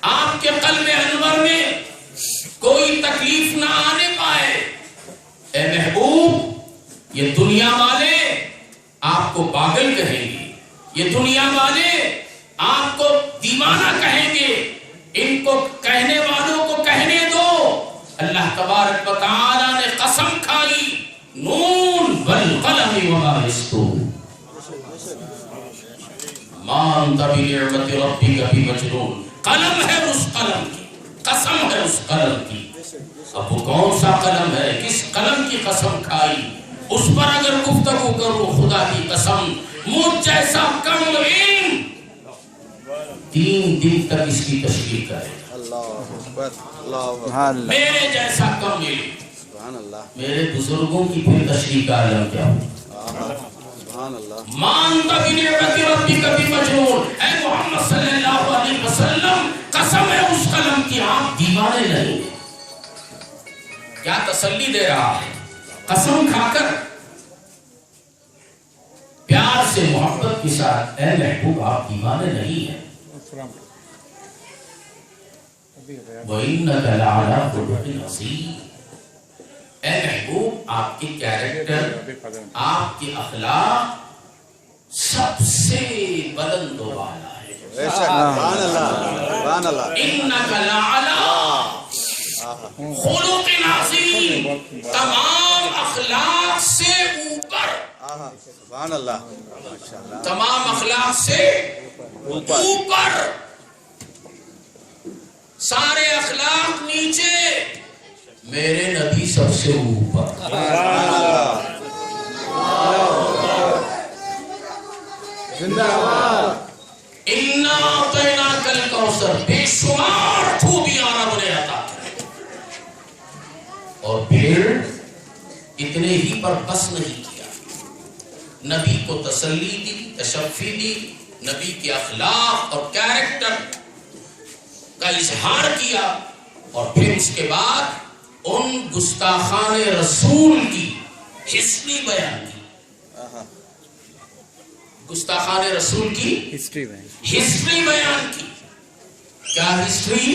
آپ کے قلب انور میں کوئی تکلیف نہ آنے پائے۔ اے محبوب، یہ دنیا والے آپ کو پاگل کہیں گے، یہ دنیا والے آپ کو دیوانہ کہیں گے، ان کو کہنے والوں کو کہنے دو۔ اللہ تبارک و تعالی نے قسم کھائی، نون والقلم وما یسطرون، ما انت بنعمت ربک بمجنون۔ قلم ہے اس قلم کی، قسم ہے اس قلم کی۔ اب وہ کون سا قلم ہے، کس قلم کی قسم کھائی، اس پر اگر گفتگو کرو خدا کی قسم، مجھ جیسا کم علم 3 دن تک اس کی تشریح کرے۔ میرے جیسا کم علم، میرے بزرگوں کی پھر تشریح کا عالم کیا ہو۔ مانتا بنعمت ربک بمجنون۔ اے محمد صلی اللہ علیہ وسلم، قسم ہے اس قلم کی، آپ دیوانے نہیں۔ کیا تسلی دے رہا ہے، قسم کھا کر پیار سے محبت کے ساتھ، اے محبوب آپ دیوانے نہیں ہیں۔ وَإِنَّكَ لَعَلَىٰ خُلُقٍ عَظِيمٍ۔ اے محبوب آپ کے کیریکٹر، آپ کے اخلاق سب سے بلند و بالا ہے، بے شک سبحان اللہ سبحان اللہ انک لعلی خلق عظیم، تمام اخلاق سے اوپر، سبحان اللہ ماشاءاللہ تمام اخلاق سے اوپر، سارے اخلاق نیچے، میرے نبی سب سے اوپر۔ اِنَّا أَعْطَيْنَاكَ الْكَوْثَرَ، بے شمار خوبیاں رب نے عطا کی، اور پھر اتنے ہی پر بس نہیں کیا، نبی کو تسلی دی، تشفی دی، نبی کے اخلاق اور کیریکٹر کا اظہار کیا، اور پھر اس کے بعد ان گستاخان رسول کی ہسٹری بیان کی، گستاخان رسول کی ہسٹری بیان کی۔ کیا ہسٹری؟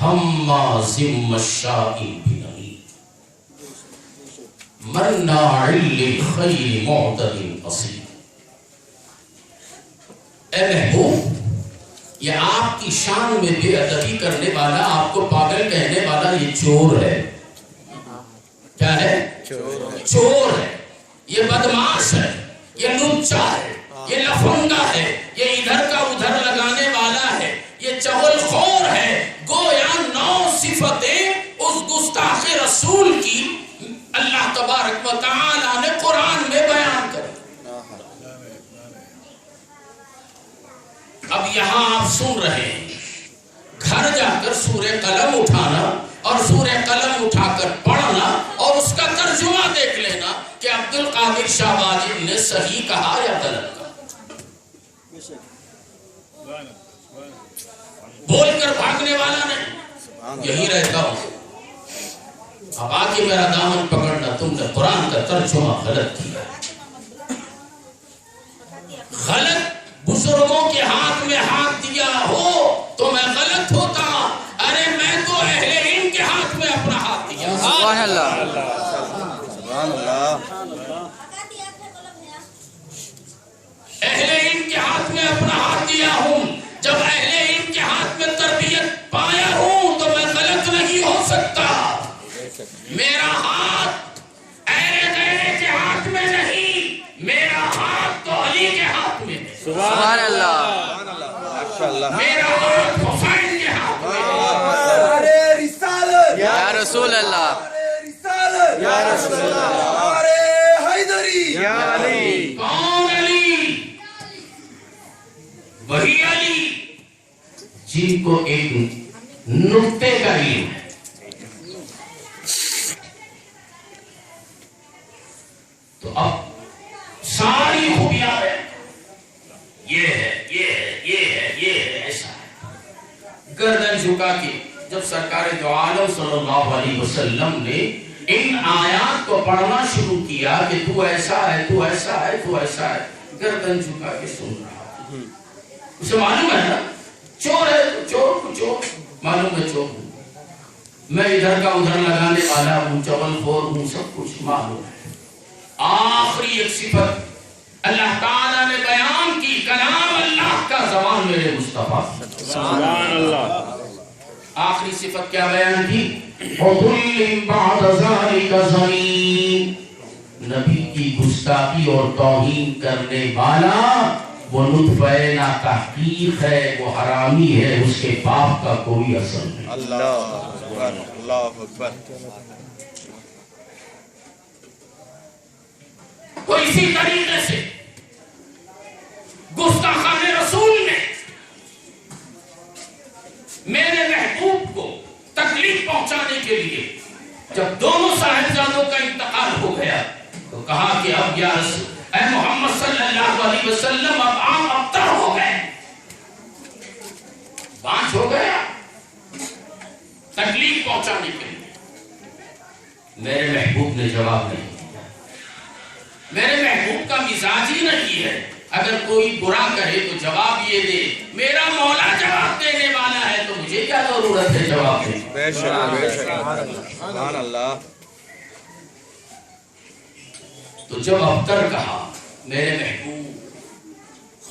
حمازٍ مشاء بنمیم مناع للخیر معتد اثیم۔ اے محبوب، یہ آپ کی شان میں بے ادبی کرنے والا، آپ کو پاگل کہنے والا یہ چور ہے۔ کیا ہے؟ چور ہے، یہ بدماش ہے، یہ لچا ہے، یہ لفنگا ہے، یہ ادھر کا ادھر لگانے والا ہے، یہ چغل خور ہے۔ گویا 9 صفتیں اس گستاخ رسول کی اللہ تبارک و تعالی نے قرآن میں بیان کر۔ اب یہاں آپ سن رہے ہیں، گھر جا کر سورہ قلم اٹھانا اور سورہ قلم اٹھا کر پڑھنا اور اس کا ترجمہ دیکھ لینا کہ عبد القادر شاہ واجد نے صحیح کہا یا غلط کہا۔ بول کر بھاگنے والا نہیں، یہی رہتا ہوں۔ اب آگے میرا دامن پکڑنا، تم نے قرآن کا ترجمہ غلط کیا، غلط بزرگوں کے ہاتھ میں ہاتھ دیا ہو تو میں غلط ہوتا۔ ارے میں تو اہل علم کے ہاتھ میں اپنا ہاتھ دیا۔ سبحان اللہ سبحان اللہ اہل علم کے ہاتھ میں اپنا ہاتھ دیا ہوں۔ جب اہل علم کے ہاتھ میں تربیت پایا ہوں تو میں غلط نہیں ہو سکتا۔ میرا ہاتھ اہل غیرے کے ہاتھ میں نہیں، میرا ہاتھ تو علی کے ہاتھ میں ہے۔ سبحان اللہ ماشاءاللہ میرا ہاتھ حسین کے ہاتھ میں ہے۔ یا رسول اللہ یا رسول اللہ یا علی کون علی؟ وہی علی جن کو ایک نقطے کا علم ہے۔ تو اب ساری خوبیاں ہیں، یہ ہے، یہ ہے، یہ ہے، یہ ہے، ایسا ہے۔ گردن جھکا کے جب سرکار دو عالم صلی اللہ علیہ وسلم نے ان آیات کو پڑھنا شروع کیا کہ تو ایسا ہے، تو ایسا ہے، تو ایسا ہے، گردن جھکا کے سن رہا۔ اسے معلوم ہے نا، چور ہے تو چور کو چور معلوم ہے، چور ہوں میں، ادھر کا ادھر لگانے والا ہوں، چغل خور ہوں، سب کچھ معلوم ہے۔ آخری ایک صفت اللہ تعالیٰ نے بیان کی، کلام اللہ کا زبان میرے مصطفیٰ۔ سبحان اللہ آخری صفت کیا بیان کی؟ وَظُلٍ بَعْدَ ذَلِكَ زَنِيمٍ، نبی کی گستاخی اور توہین کرنے والا وہ نطفہ نا تحقیق ہے، وہ حرامی ہے، اس کے باپ کا کوئی اثر نہیں۔ اللہ اکبر اللہ اکبر۔ تو اسی طریقے سے گستاخان رسول نے میرے محبوب کو تکلیف پہنچانے کے لیے جب دونوں صاحبزادوں کا انتقال ہو گیا تو کہا کہ اب یا رسول اے محمد صلی اللہ علیہ وسلم، اب آپ ابتر ہو گئے، بانچ ہو گیا تکلیف پہنچانے کے لیے۔ میرے محبوب نے جواب نہیں دیا۔ میرے محبوب کا مزاج ہی نہیں ہے، اگر کوئی برا کہے تو جواب یہ دے، میرا مولا جواب دینے والا ہے تو مجھے کیا ضرورت ہے جواب دے۔ بے شک بے شک سبحان اللہ۔ تو جب ابتر کہا، میرے محبوب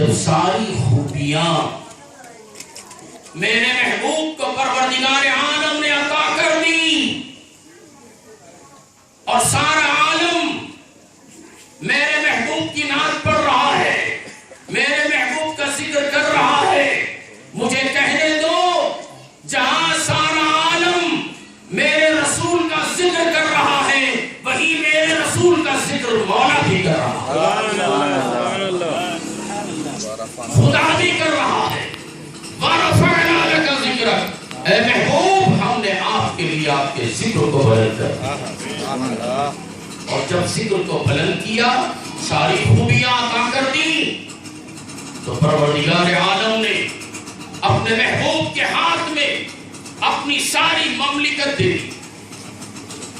جب ساری خوبیاں میرے محبوب کو پروردگار عالم نے عطا کر دی اور سارا عالم میرے محبوب کی نعت پڑھ رہا ہے، میرے محبوب کا ذکر کر رہا ہے، مجھے کہنے دو جہاں سارا عالم میرے رسول کا ذکر کر رہا ہے وہی میرے رسول کا ذکر مولا بھی کر رہا ہے، خدا بھی کر رہا ہے۔ وَرَفَعْنَا لَكَ ذِكْرَكَ، اے محبوب ہم نے آپ کے لیے آپ کے ذکر کو بلند کر دیا، اور جب ذکر کو بلند کیا ساری خوبیاں عطا کر دی تو پروردگار عالم نے اپنے محبوب کے ہاتھ میں اپنی ساری مملکت دے دی،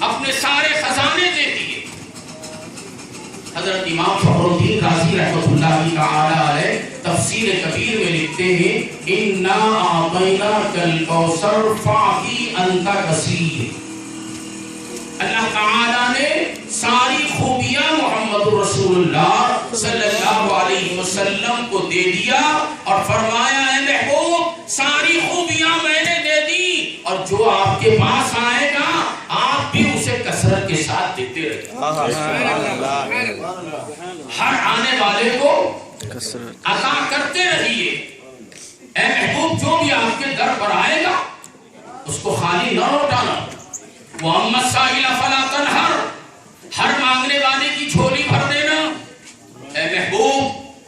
اپنے سارے خزانے دے دیے۔ حضرت امام فخر الدین رازی رحمۃ اللہ تعالی علیہ تفسیر کبیر میں لکھتے ہیں اِنَّا أَعْطَيْنَاكَ الْكَوْثَرَ فَاعْطِ أَنْتَ كَثِيرٌ۔ اللہ تعالیٰ نے ساری خوبیاں محمد رسول اللہ صلی اللہ علیہ وسلم کو دے دیا اور فرمایا اے محبوب ساری خوبیاں میں نے دے دی اور جو آپ کے پاس آئے گا آپ بھی اسے کثرت کے ساتھ دیتے رہے، ہر آنے والے کو عطا کرتے رہیے۔ اے محبوب جو بھی آپ کے در پر آئے گا اس کو خالی نہ لوٹانا، وَأَمَّا السَّائِلَ فَلَا تَنْهَرْ، ہر مانگنے والے کی جھولی بھر دینا۔ اے محبوب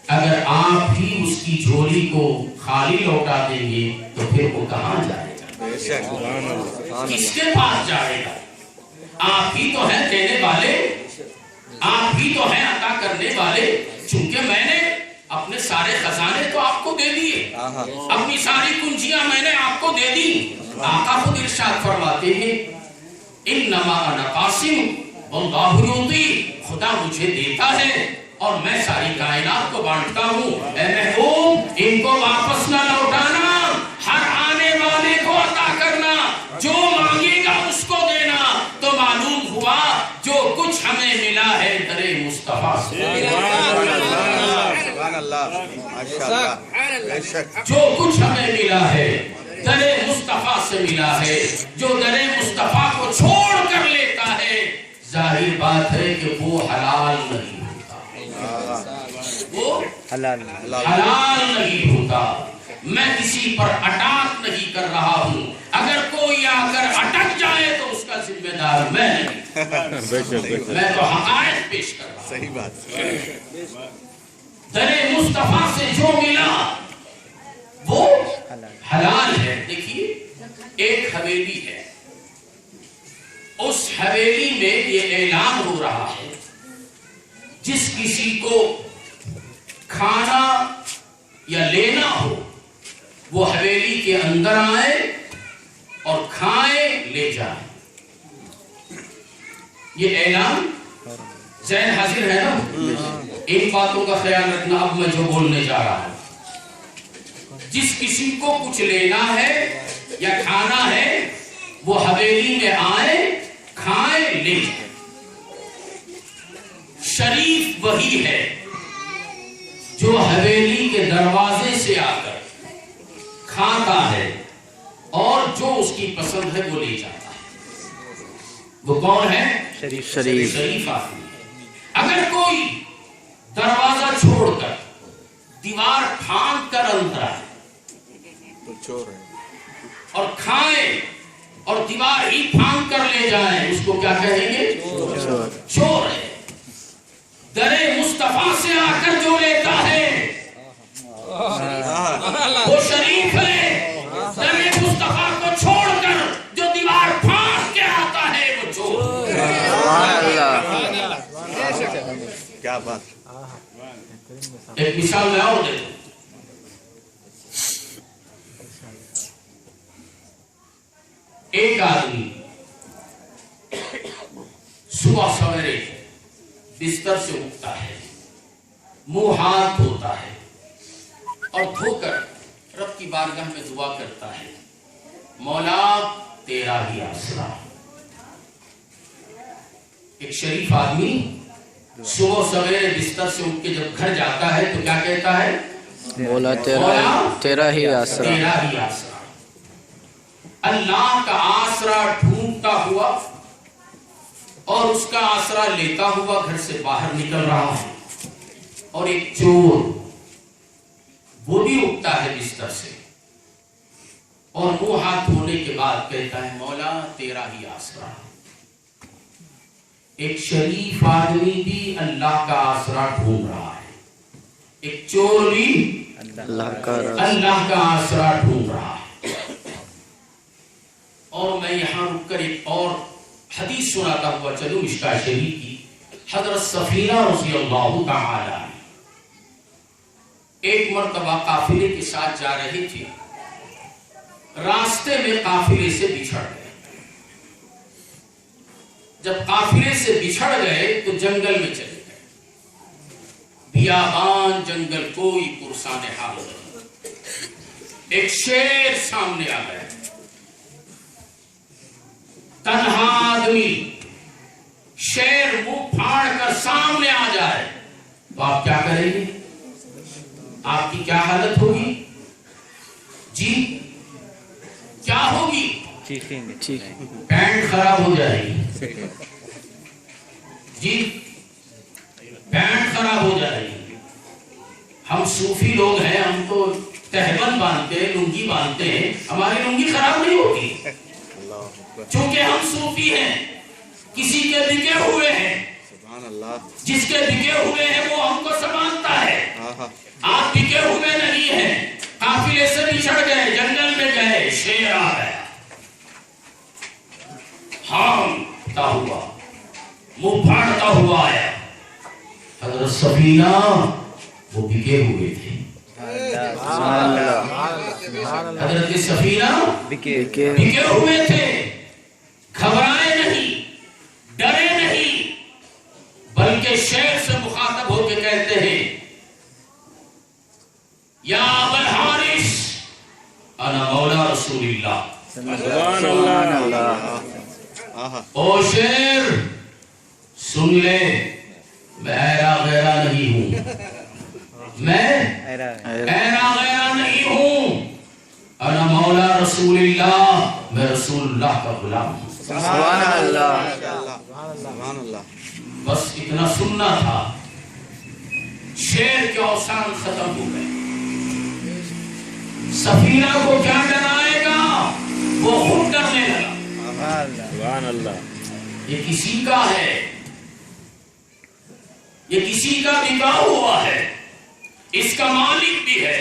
اگر آپ ہی اس کی جھولی کو خالی لوٹا دیں گے تو پھر وہ کہاں جائے گا، کس کے پاس جائے گا؟ آپ ہی تو ہیں دینے والے، آپ ہی تو ہیں عطا کرنے والے۔ چونکہ میں نے اپنے سارے خزانے تو آپ کو دے دیے، اپنی ساری کنجیاں میں نے آپ کو دے دی۔ آقا خود ارشاد فرماتے ہیں انما انا قاسم واللہ یعطی، خدا مجھے دیتا ہے اور میں ساری کائنات کو بانٹتا ہوں۔ اے محبوب ان کو واپس نہ لوٹانا، ہر آنے والے کو عطا کرنا، جو مانگے گا اس کو دینا۔ تو معلوم ہوا جو کچھ ہمیں ملا ہے در مصطفیٰ سے، جو کچھ ہمیں ملا ہے در مصطفیٰ سے ملا ہے۔ جو در مصطفیٰ کو چھوڑ کر لیتا ہے ظاہر بات ہے کہ وہ حلال نہیں ہوتا، وہ حلال نہیں ہوتا۔ میں کسی پر اٹاک نہیں کر رہا ہوں، اگر کوئی آ کر اٹک جائے تو اس کا ذمہ دار میں نہیں، میں تو حقائق پیش کر رہا ہوں۔ صحیح بات۔ در مصطفیٰ سے جو ملا وہ حلال ہے۔ دیکھیے ایک حویلی ہے، اس حویلی میں یہ اعلان ہو رہا ہے جس کسی کو کھانا یا لینا ہو وہ حویلی کے اندر آئے اور کھائے لے جائے۔ یہ اعلان ذہن حاضر ہے نا؟ ان باتوں کا خیال رکھنا اب میں جو بولنے جا رہا ہوں۔ جس کسی کو کچھ لینا ہے یا کھانا ہے وہ حویلی میں آئے کھائے لے جائے۔ شریف وہی ہے جو حویلی کے دروازے سے آ کر کھاتا ہے اور جو اس کی پسند ہے وہ لے جاتا ہے۔ وہ کون ہے؟ شریف آدمی۔ اگر کوئی دروازہ چھوڑ کر دیوار پھاند کر اندر آئے اور کھائیں اور دیوار ہی پھاند کر لے جائیں اس کو کیا کہیں گے؟ چور ہے۔ در مصطفیٰ سے آ کر جو لیتا ہے وہ شریف ہے، در مصطفیٰ کو چھوڑ کر جو دیوار پھاند کے آتا ہے وہ چور۔ کیا بات۔ ایک مثال میں اور دے دوں۔ ایک آدمی صبح سویرے بستر سے اٹھتا ہے، منہ ہاتھ دھوتا ہے اور دھو کر رب کی بارگاہ میں دعا کرتا ہے مولا تیرا ہی آسرا۔ ایک شریف آدمی صبح سویرے بستر سے اٹھ کے جب گھر جاتا ہے تو کیا کہتا ہے؟ مولا تیرا ہی آسرا. تیرا ہی آسرا. اللہ کا آسرا ڈھونڈتا ہوا اور اس کا آسرا لیتا ہوا گھر سے باہر نکل رہا ہے، اور ایک چور وہ بھی اٹھتا ہے بستر سے اور منہ ہاتھ دھونے کے بعد کہتا ہے مولا تیرا ہی آسرا. ایک شریف آدمی بھی اللہ کا آسرا ڈھونڈ رہا ہے، ایک چور بھی اللہ کا آسرا ڈھونڈ رہا ہے. اور میں یہاں رک کر ایک اور حدیث سناتا ہوا چلوں مشکاۃ شریف کی. حضرت سفینہ رضی اللہ تعالی عنہ ایک مرتبہ قافلے کے ساتھ جا رہے تھے، راستے میں قافلے سے بچھڑ گئے. جب قافلے سے بچھڑ گئے تو جنگل میں چلے گئے. بیابان جنگل کوئی پرسان حال نہیں. ایک شیر سامنے آ گیا. تنہا آدمی شیر منہ پھاڑ کر سامنے آ جائے تو آپ کیا کریں گے؟ آپ کی کیا حالت ہوگی؟ جی کیا ہوگی؟ پینٹ خراب ہو جائے گی. جی پینٹ خراب ہو جائے گی. ہم صوفی لوگ ہیں، ہم تو تہبند باندھتے ہیں، لنگی باندھتے ہیں، ہماری لنگی خراب نہیں ہوتی چونکہ ہم صوفی ہیں، کسی کے بکے ہوئے ہیں. جس کے بکے ہوئے ہیں وہ ہم کو سنبھالتا ہے. آپ بکے ہوئے نہیں ہیں، قافلے سے بچھڑ گئے، جنگل میں گئے، شیر آ گیا، ہانکتا ہوا، منہ پھاڑتا ہوا آیا. حضرت سفینہ وہ بکے ہوئے تھے. حضرت سفینہ بکے ہوئے تھے، گھبرائے نہیں، ڈرے نہیں، بلکہ شیر سے مخاطب ہو کے کہتے ہیں یا ابا الحارث انا مولا رسول اللہ. سبحان اللہ. او شیر سن لے، میں ایرا غیرہ نہیں ہوں، میں ایرا غیرہ نہیں ہوں. انا مولا رسول اللہ، میں رسول اللہ کا غلام ہوں. سبحان اللہ. سبحان اللہ. بس اتنا سننا تھا. شیر کے اوسان ختم ہو گئے. سفینہ کو کیا ڈرائے گا؟ وہ خود ڈرنے لگا. سبحان اللہ. یہ کسی کا ہے، یہ کسی کا بکا ہوا ہے، اس کا مالک بھی ہے،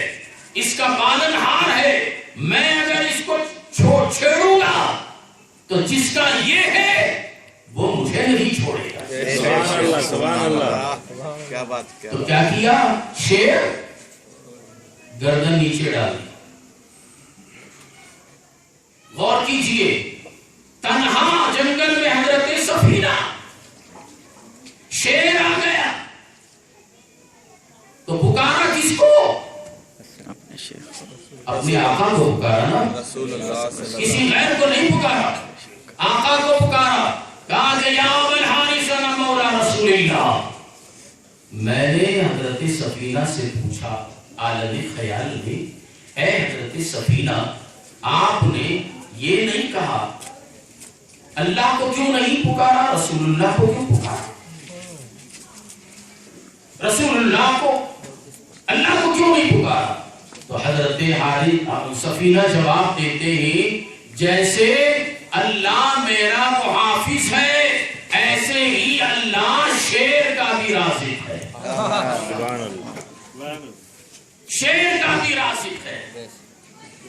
اس کا پالنہار ہے. میں اگر اس کو چھیڑوں گا تو جس کا یہ ہے وہ مجھے نہیں چھوڑے گا. سبحان اللہ. سبحان اللہ. کیا بات. تو کیا کیا؟ شیر گردن نیچے ڈالی. غور کیجئے، تنہا جنگل میں حضرت سفینہ، شیر آ گیا تو پکارا کس کو؟ اپنے آقا کو پکارا نا، کسی غیر کو نہیں پکارا، آقا کو پکارا. کہا کہ یا ابا الحارث انا مولا رسول اللہ. میں نے حضرت سفینہ سے پوچھا عالم خیال میں، اے حضرت سفینہ آپ نے یہ نہیں کہا اللہ کو کیوں نہیں پکارا، رسول اللہ کو کیوں پکارا؟ رسول اللہ کو، اللہ کو کیوں نہیں پکارا؟ تو حضرت سفینہ جواب دیتے ہیں جیسے اللہ میرا محافظ ہے ایسے ہی اللہ شیر کا بھی رازق ہے. شیر کا بھی رازق ہے.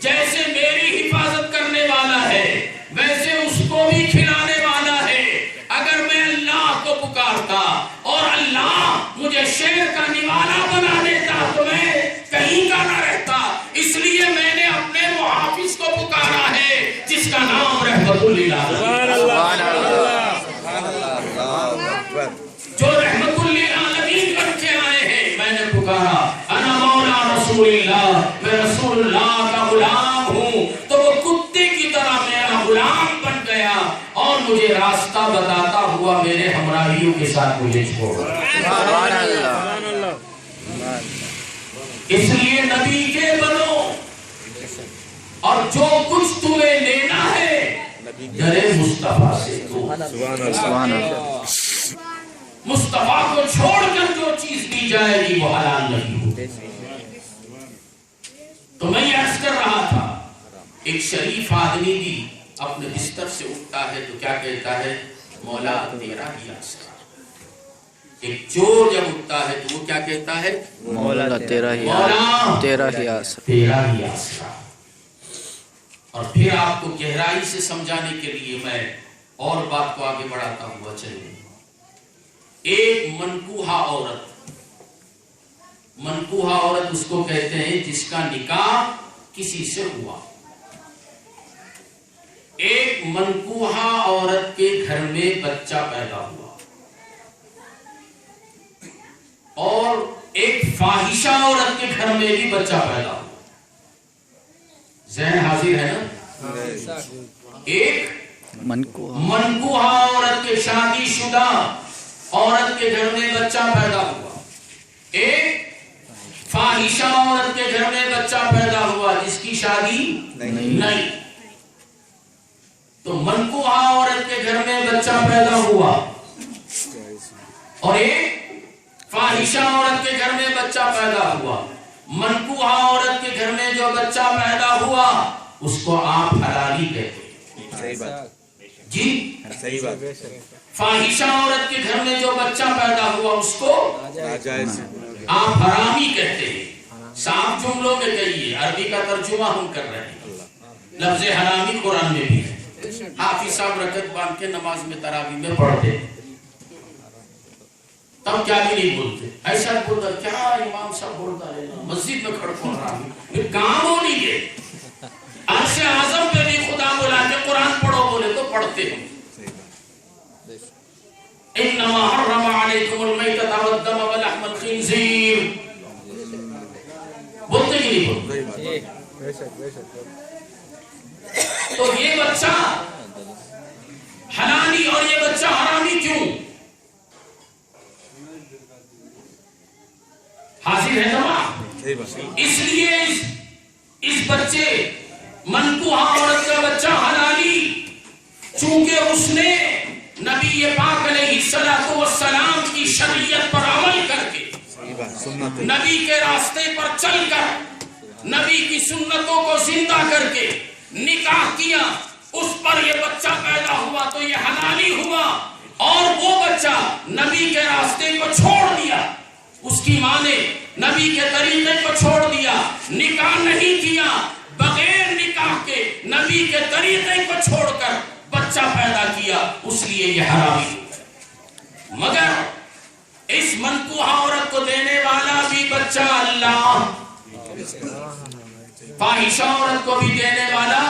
جیسے میری حفاظت کرنے والا ہے ویسے اس کو بھی کھلانے والا ہے. اگر میں اللہ کو پکارتا اور اللہ مجھے شیر کا نوالا بنا دیتا تو میں کہیں کا نہ رہتا. اس لیے میں نے اپنے محافظ کو پکارا ہے جس کا نام رحمت للعالمین، جو رحمت للعالمین بن کے آئے ہیں. میں نے پکارا انا مولا رسول اللہ، میں رسول اللہ کا غلام ہوں. تو وہ کتے کی طرح میرا غلام بن گیا اور مجھے راستہ بتاتا ہوا میرے ہمراہیوں کے ساتھ مجھے چھوڑا. اس لیے نبی کے بنو اور جو کچھ تمہیں لینا ہے درے مصطفیٰ سے دو. سبحان اللہ. مصطفیٰ کو چھوڑ کر جو چیز دی جائے گی وہ حلال نہیں ہوگی. تو میں یہ عرض کر رہا تھا ایک شریف آدمی بھی اپنے بستر سے اٹھتا ہے تو کیا کہتا ہے مولا تیرا ہی آسرا. ایک چور جب اٹھتا ہے تو وہ کیا کہتا ہے مولا تیرا ہی مولا تیرا ہی آسرا. تیرا ہی آسرا. اور پھر آپ کو گہرائی سے سمجھانے کے لیے میں اور بات کو آگے بڑھاتا ہوا چلوں. ایک منکوحہ عورت اس کو کہتے ہیں جس کا نکاح کسی سے ہوا. ایک منکوحہ عورت کے گھر میں بچہ پیدا ہوا اور ایک فاحشہ عورت کے گھر میں بھی بچہ پیدا ہوا. ذہن حاضر ہے نا؟ ایک منکوحہ عورت کے شادی شدہ عورت کے گھر میں بچہ پیدا ہوا. ایک فاحشہ عورت کے گھر میں بچہ پیدا ہوا جس کی شادی نہیں. تو منکوحہ عورت کے گھر میں بچہ پیدا ہوا اور ایک فاحشہ عورت کے گھر میں بچہ پیدا ہوا. منکوحہ عورت کے گھر میں جو بچہ پیدا ہوا اس کو آپ حلالی کہتے ہیں. جی صحیح بات. فاحشہ عورت کے گھر میں جو بچہ پیدا ہوا اس کو آپ حرامی کہتے ہیں. صاف جملوں میں کہیے, عربی کا ترجمہ ہم کر رہے ہیں. لفظ حرامی قرآن میں بھی ہے. حافظ صاحب رکعت باندھ کے نماز میں تراویح میں پڑھتے ہیں تب کیا بھی نہیں بولتے. ایسا بولتا کیا امام صاحب بولتا ہے مسجد میں کھڑ پڑ رہا ہے کام ہو نہیں ہے. عرش اعظم پہ بھی خدا بلا کے قرآن پڑھو بولے تو پڑھتے ہیں. انما حرم علیکم المیتۃ والدم ولحم الخنزیر بولتے ہی نہیں بولتے. تو یہ بچہ حلالی اور یہ بچہ حرامی کیوں؟ حاضر ہے جماعت. اس لیے اس بچے منکوحہ عورت کا بچہ حلالی چونکہ اس نے نبی پاک علیہ السلام کی شریعت پر عمل کر کے نبی کے راستے پر چل کر نبی کی سنتوں کو زندہ کر کے نکاح کیا, اس پر یہ بچہ پیدا ہوا تو یہ حلالی ہوا. اور وہ بچہ نبی کے راستے کو چھوڑ دیا, اس کی ماں نے نبی کے طریقے کو چھوڑ دیا, نکاح نہیں کیا, بغیر نکاح کے نبی کے طریقے کو چھوڑ کر بچہ پیدا کیا, اس لیے یہ حرامی ہے. مگر اس منکوحہ عورت کو دینے والا بھی بچہ اللہ, فاحشہ عورت کو بھی دینے والا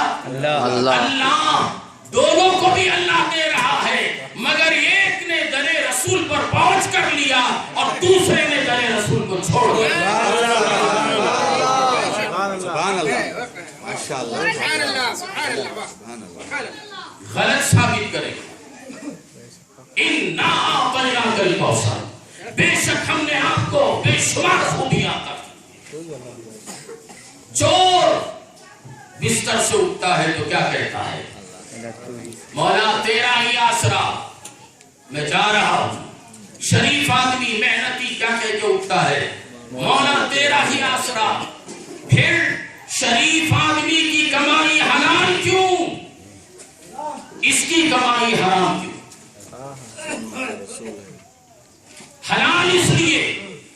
اللہ, دونوں کو بھی اللہ دے رہا ہے. مگر ایک نے در رسول پر پہنچ کر لیا اور دوسرے نے در رسول کو چھوڑ دیا. سبحان اللہ, ماشاءاللہ, غلط ثابت کرے. اِنَّا أَعْطَيْنَاكَ الْكَوْثَرَ, بے شک ہم نے آپ کو بے شمار خوبیاں عطا کی. چور بستر سے اٹھتا ہے تو کیا کہتا ہے مولا تیرا ہی آسرا, میں جا رہا ہوں. شریف آدمی محنتی کیا کہہ کے اٹھتا ہے مولا تیرا ہی آسرا. پھر شریف آدمی کی کمائی حلال کیوں, اس کی کمائی حرام کیوں؟ حلال اس لیے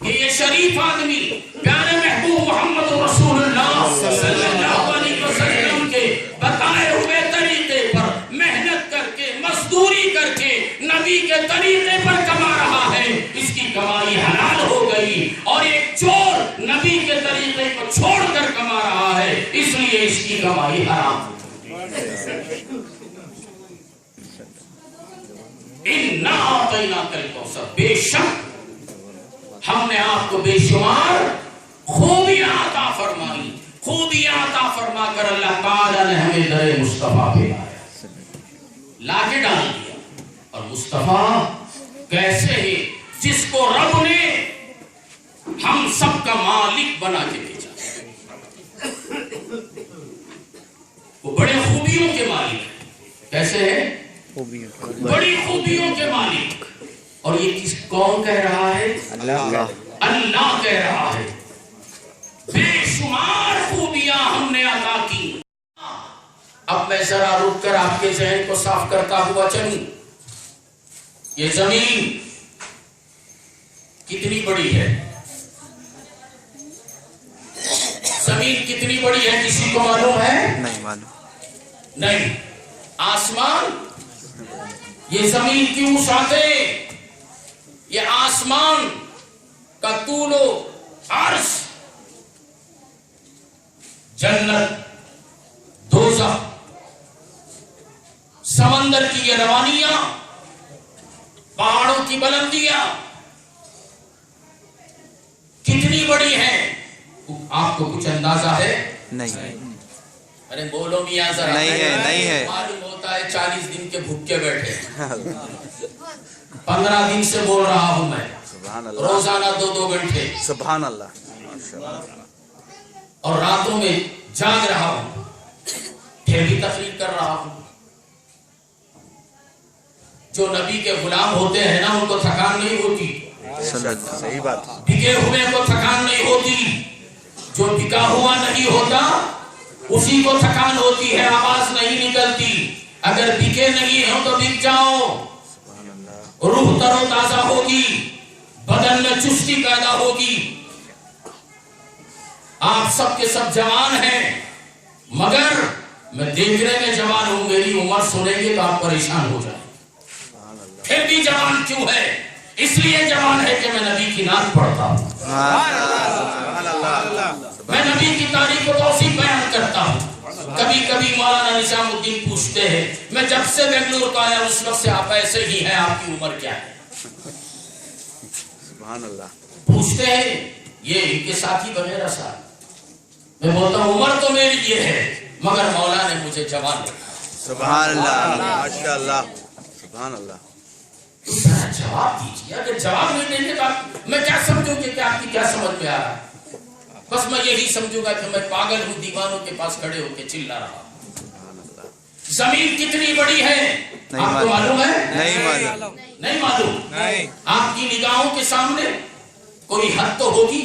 کہ یہ شریف آدمی پیارے محبوب محمد رسول اللہ صلی اللہ علیہ وسلم کے بتائے ہوئے طریقے پر محنت کر کے مزدوری کر کے نبی کے طریقے پر کما رہا ہے, اس کی کمائی حلال ہو گئی. اور ایک چور نبی کے طریقے کو چھوڑ کر کما رہا ہے, اس لیے اس کی کمائی حرام. اِنَّا أَعْطَيْنَاكَ الْكَوْثَرَ, بے شک ہم نے آپ کو بے شمار خوبیاں عطا فرمائی. خوبیاں عطا فرما کر اللہ تعالیٰ نے ہمیں در مصطفیٰ پہ لا کے ڈال دیا. اور مصطفیٰ کیسے ہے جس کو رب نے ہم سب کا مالک بنا کے بھیجا. وہ بڑے خوبیوں کے مالک ہیں. کیسے ہیں؟ بڑی خوبیوں کے مالک. اور یہ کون کہہ رہا ہے؟ اللہ کہہ رہا ہے. بے شمار خوبیاں ہم نے عطا کی. اب میں ذرا رک کر آپ کے ذہن کو صاف کرتا ہوا چلوں. یہ زمین کتنی بڑی ہے؟ زمین کتنی بڑی ہے کسی کو معلوم ہے؟ نہیں معلوم. نہیں. آسمان، یہ زمین کی وسعتیں، یہ آسمان کا طول و عرض، جنت، دوزخ، سمندر کی یہ روانیاں، پہاڑوں کی بلندیاں کتنی بڑی ہیں؟ آپ کو کچھ اندازہ ہے؟ نہیں. ارے بولو میاں ذرا. نہیں ہے، نہیں ہے. معلوم ہوتا ہے 40 دن کے بھوکے بیٹھے. 15 دن سے بول رہا ہوں میں، سبحان اللہ، روزانہ 2 گھنٹے، سبحان اللہ، ماشاءاللہ. اور راتوں میں جاگ رہا ہوں، پھر بھی تقریر کر رہا ہوں. جو نبی کے غلام ہوتے ہیں نا، ان کو تھکان نہیں ہوتی. صحیح بات. بکے ہوئے کو تھکان نہیں ہوتی. جو بکا ہوا نہیں ہوتا اسی کو تھکان ہوتی ہے، آواز نہیں نکلتی. اگر بکے نہیں ہو تو بک جاؤ، روح تر و تازہ ہوگی، بدن میں چستی پیدا ہوگی. آپ سب کے سب جوان ہیں، مگر میں دیکھنے میں جوان ہوں. میری عمر سنیں گے تو آپ پریشان ہو جائیں. پھر بھی جوان کیوں ہے؟ اس لیے جوان ہے کہ میں نبی کی نعت پڑھتا ہوں، میں نبی کی تاریخ و توصیف بیان کرتا ہوں. کبھی کبھی مولانا نظام الدین پوچھتے ہیں، میں جب سے بنگلور کو آیا اس وقت سے آپ ایسے ہی ہیں، آپ کی عمر کیا ہے؟ سبحان اللہ. پوچھتے ہیں یہ ان کے ساتھی وغیرہ ساتھ. میں بولتا ہوں عمر تو میری یہ ہے، مگر مولا نے مجھے جوان رکھا. سبحان اللہ. ماشاء اللہ، سبحان اللہ. ذرا جواب دیجیے. اگر جواب نہیں دیں گے تو میں کیا سمجھوں کہ آپ کی کیا سمجھ میں آ رہا ہے؟ بس میں یہی سمجھوں گا کہ میں پاگل ہوں، دیوانوں کے پاس کھڑے ہو کے چلا رہا ہوں. زمین کتنی بڑی ہے آپ کو معلوم ہے؟ نہیں معلوم. نہیں معلوم. آپ کی نگاہوں کے سامنے کوئی حد تو ہوگی.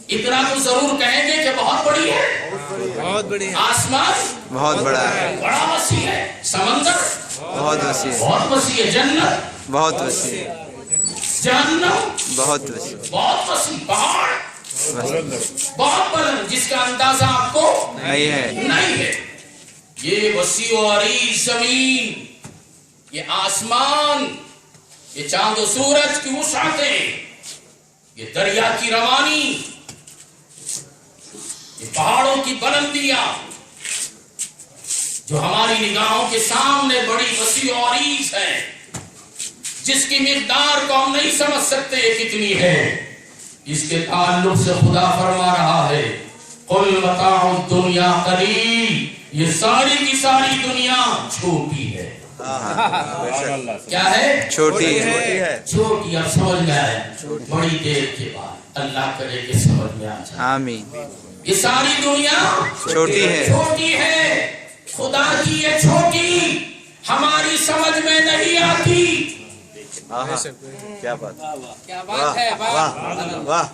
اتنا تو ضرور کہیں گے کہ بہت بڑی ہے. بہت بڑی ہے. آسمان بہت بڑا ہے. بڑا وسیع ہے. سمندر بہت وسیع ہے. بہت وسیع ہے. جنت بہت وسیع ہے. جہنم بہت وسیع. بہت وسیع. پہاڑ بہت بلند جس کا اندازہ آپ کو نہیں ہے. نہیں ہے. یہ وسیع و عریض زمین، یہ آسمان، یہ چاند و سورج کی وسعتیں، یہ دریا کی روانی، یہ پہاڑوں کی بلندیاں جو ہماری نگاہوں کے سامنے بڑی وسیع و عریض ہے، جس کی مقدار کو ہم نہیں سمجھ سکتے کتنی ہے. اس کے تعلق سے خدا فرما رہا ہے قل متاع الدنیا قلیل. یہ ساری کی ساری دنیا چھوٹی ہے. کیا ہے؟ چھوٹی ہے. چھوٹی. اب سمجھ میں آیا. بڑی دیر کے بعد اللہ کرے کہ سمجھ میں آ جائے. آمین. یہ ساری دنیا چھوٹی ہے. چھوٹی ہے. خدا کی یہ چھوٹی ہماری سمجھ میں نہیں آتی. کیا بات، کیا بات ہے. واہ،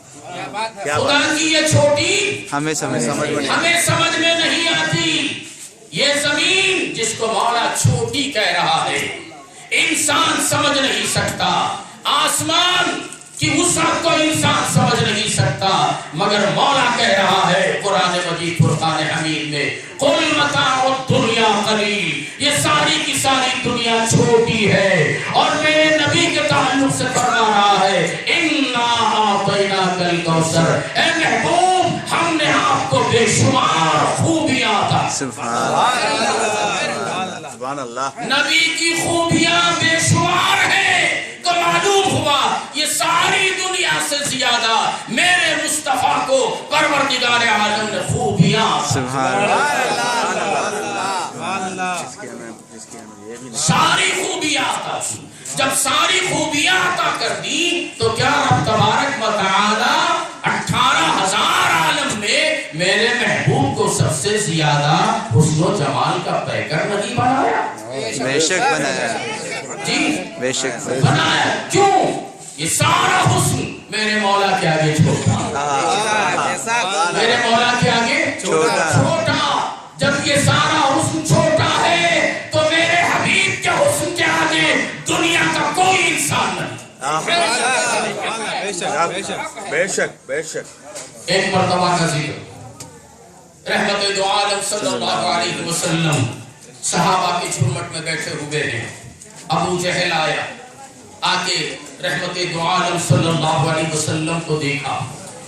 خدا کی یہ چھوٹی ہمیں سمجھ ہمیں سمجھ میں نہیں آتی. یہ زمین جس کو مولا چھوٹی کہہ رہا ہے انسان سمجھ نہیں سکتا. آسمان کی وسعت کو انسان سمجھ نہیں سکتا، مگر مولا کہہ رہا ہے قرآن مجید فرقان حمید میں قل متاع الدنیا قلیل. یہ ساری کی ساری دنیا چھوٹی ہے. اور میرے نبی کے تعلق سے فرما رہا ہے انا اعطیناک الکوثر. اے محبوب ہم نے آپ کو بے شمار خوبیاں عطا. سبحان اللہ. نبی کی خوبیاں بے شمار ہیں. تو معلوم ہوا یہ ساری دنیا سے زیادہ میرے مصطفیٰ کو پروردگار عالم نے خوبیاں ساری خوبیاں عطا کی. جب ساری خوبیاں عطا کر دی تو کیا رب تبارک و تعالی 18,000 عالم میں میرے محبوب کو سب سے زیادہ حسن و جمال کا پیکر نہیں بنایا؟ بے شک بنایا، جی بے شک بنایا. کیوں؟ یہ سارا حسن میرے مولا کے آگے چھوٹا، میرے مولا کے آگے چھوٹا. جب یہ سارا حسن چھوٹا ہے تو میرے حبیب کے حسن کے آگے دنیا کا کوئی انسان نہیں. بے شک بے شک. ایک مرتبہ کا ذکر، رحمت دو عالم صلی اللہ علیہ وسلم صحابہ کی جھرمٹ میں بیٹھے ہوئے ہیں. ابو جہل آیا، آکے رحمت دو عالم صلی اللہ علیہ وسلم کو دیکھا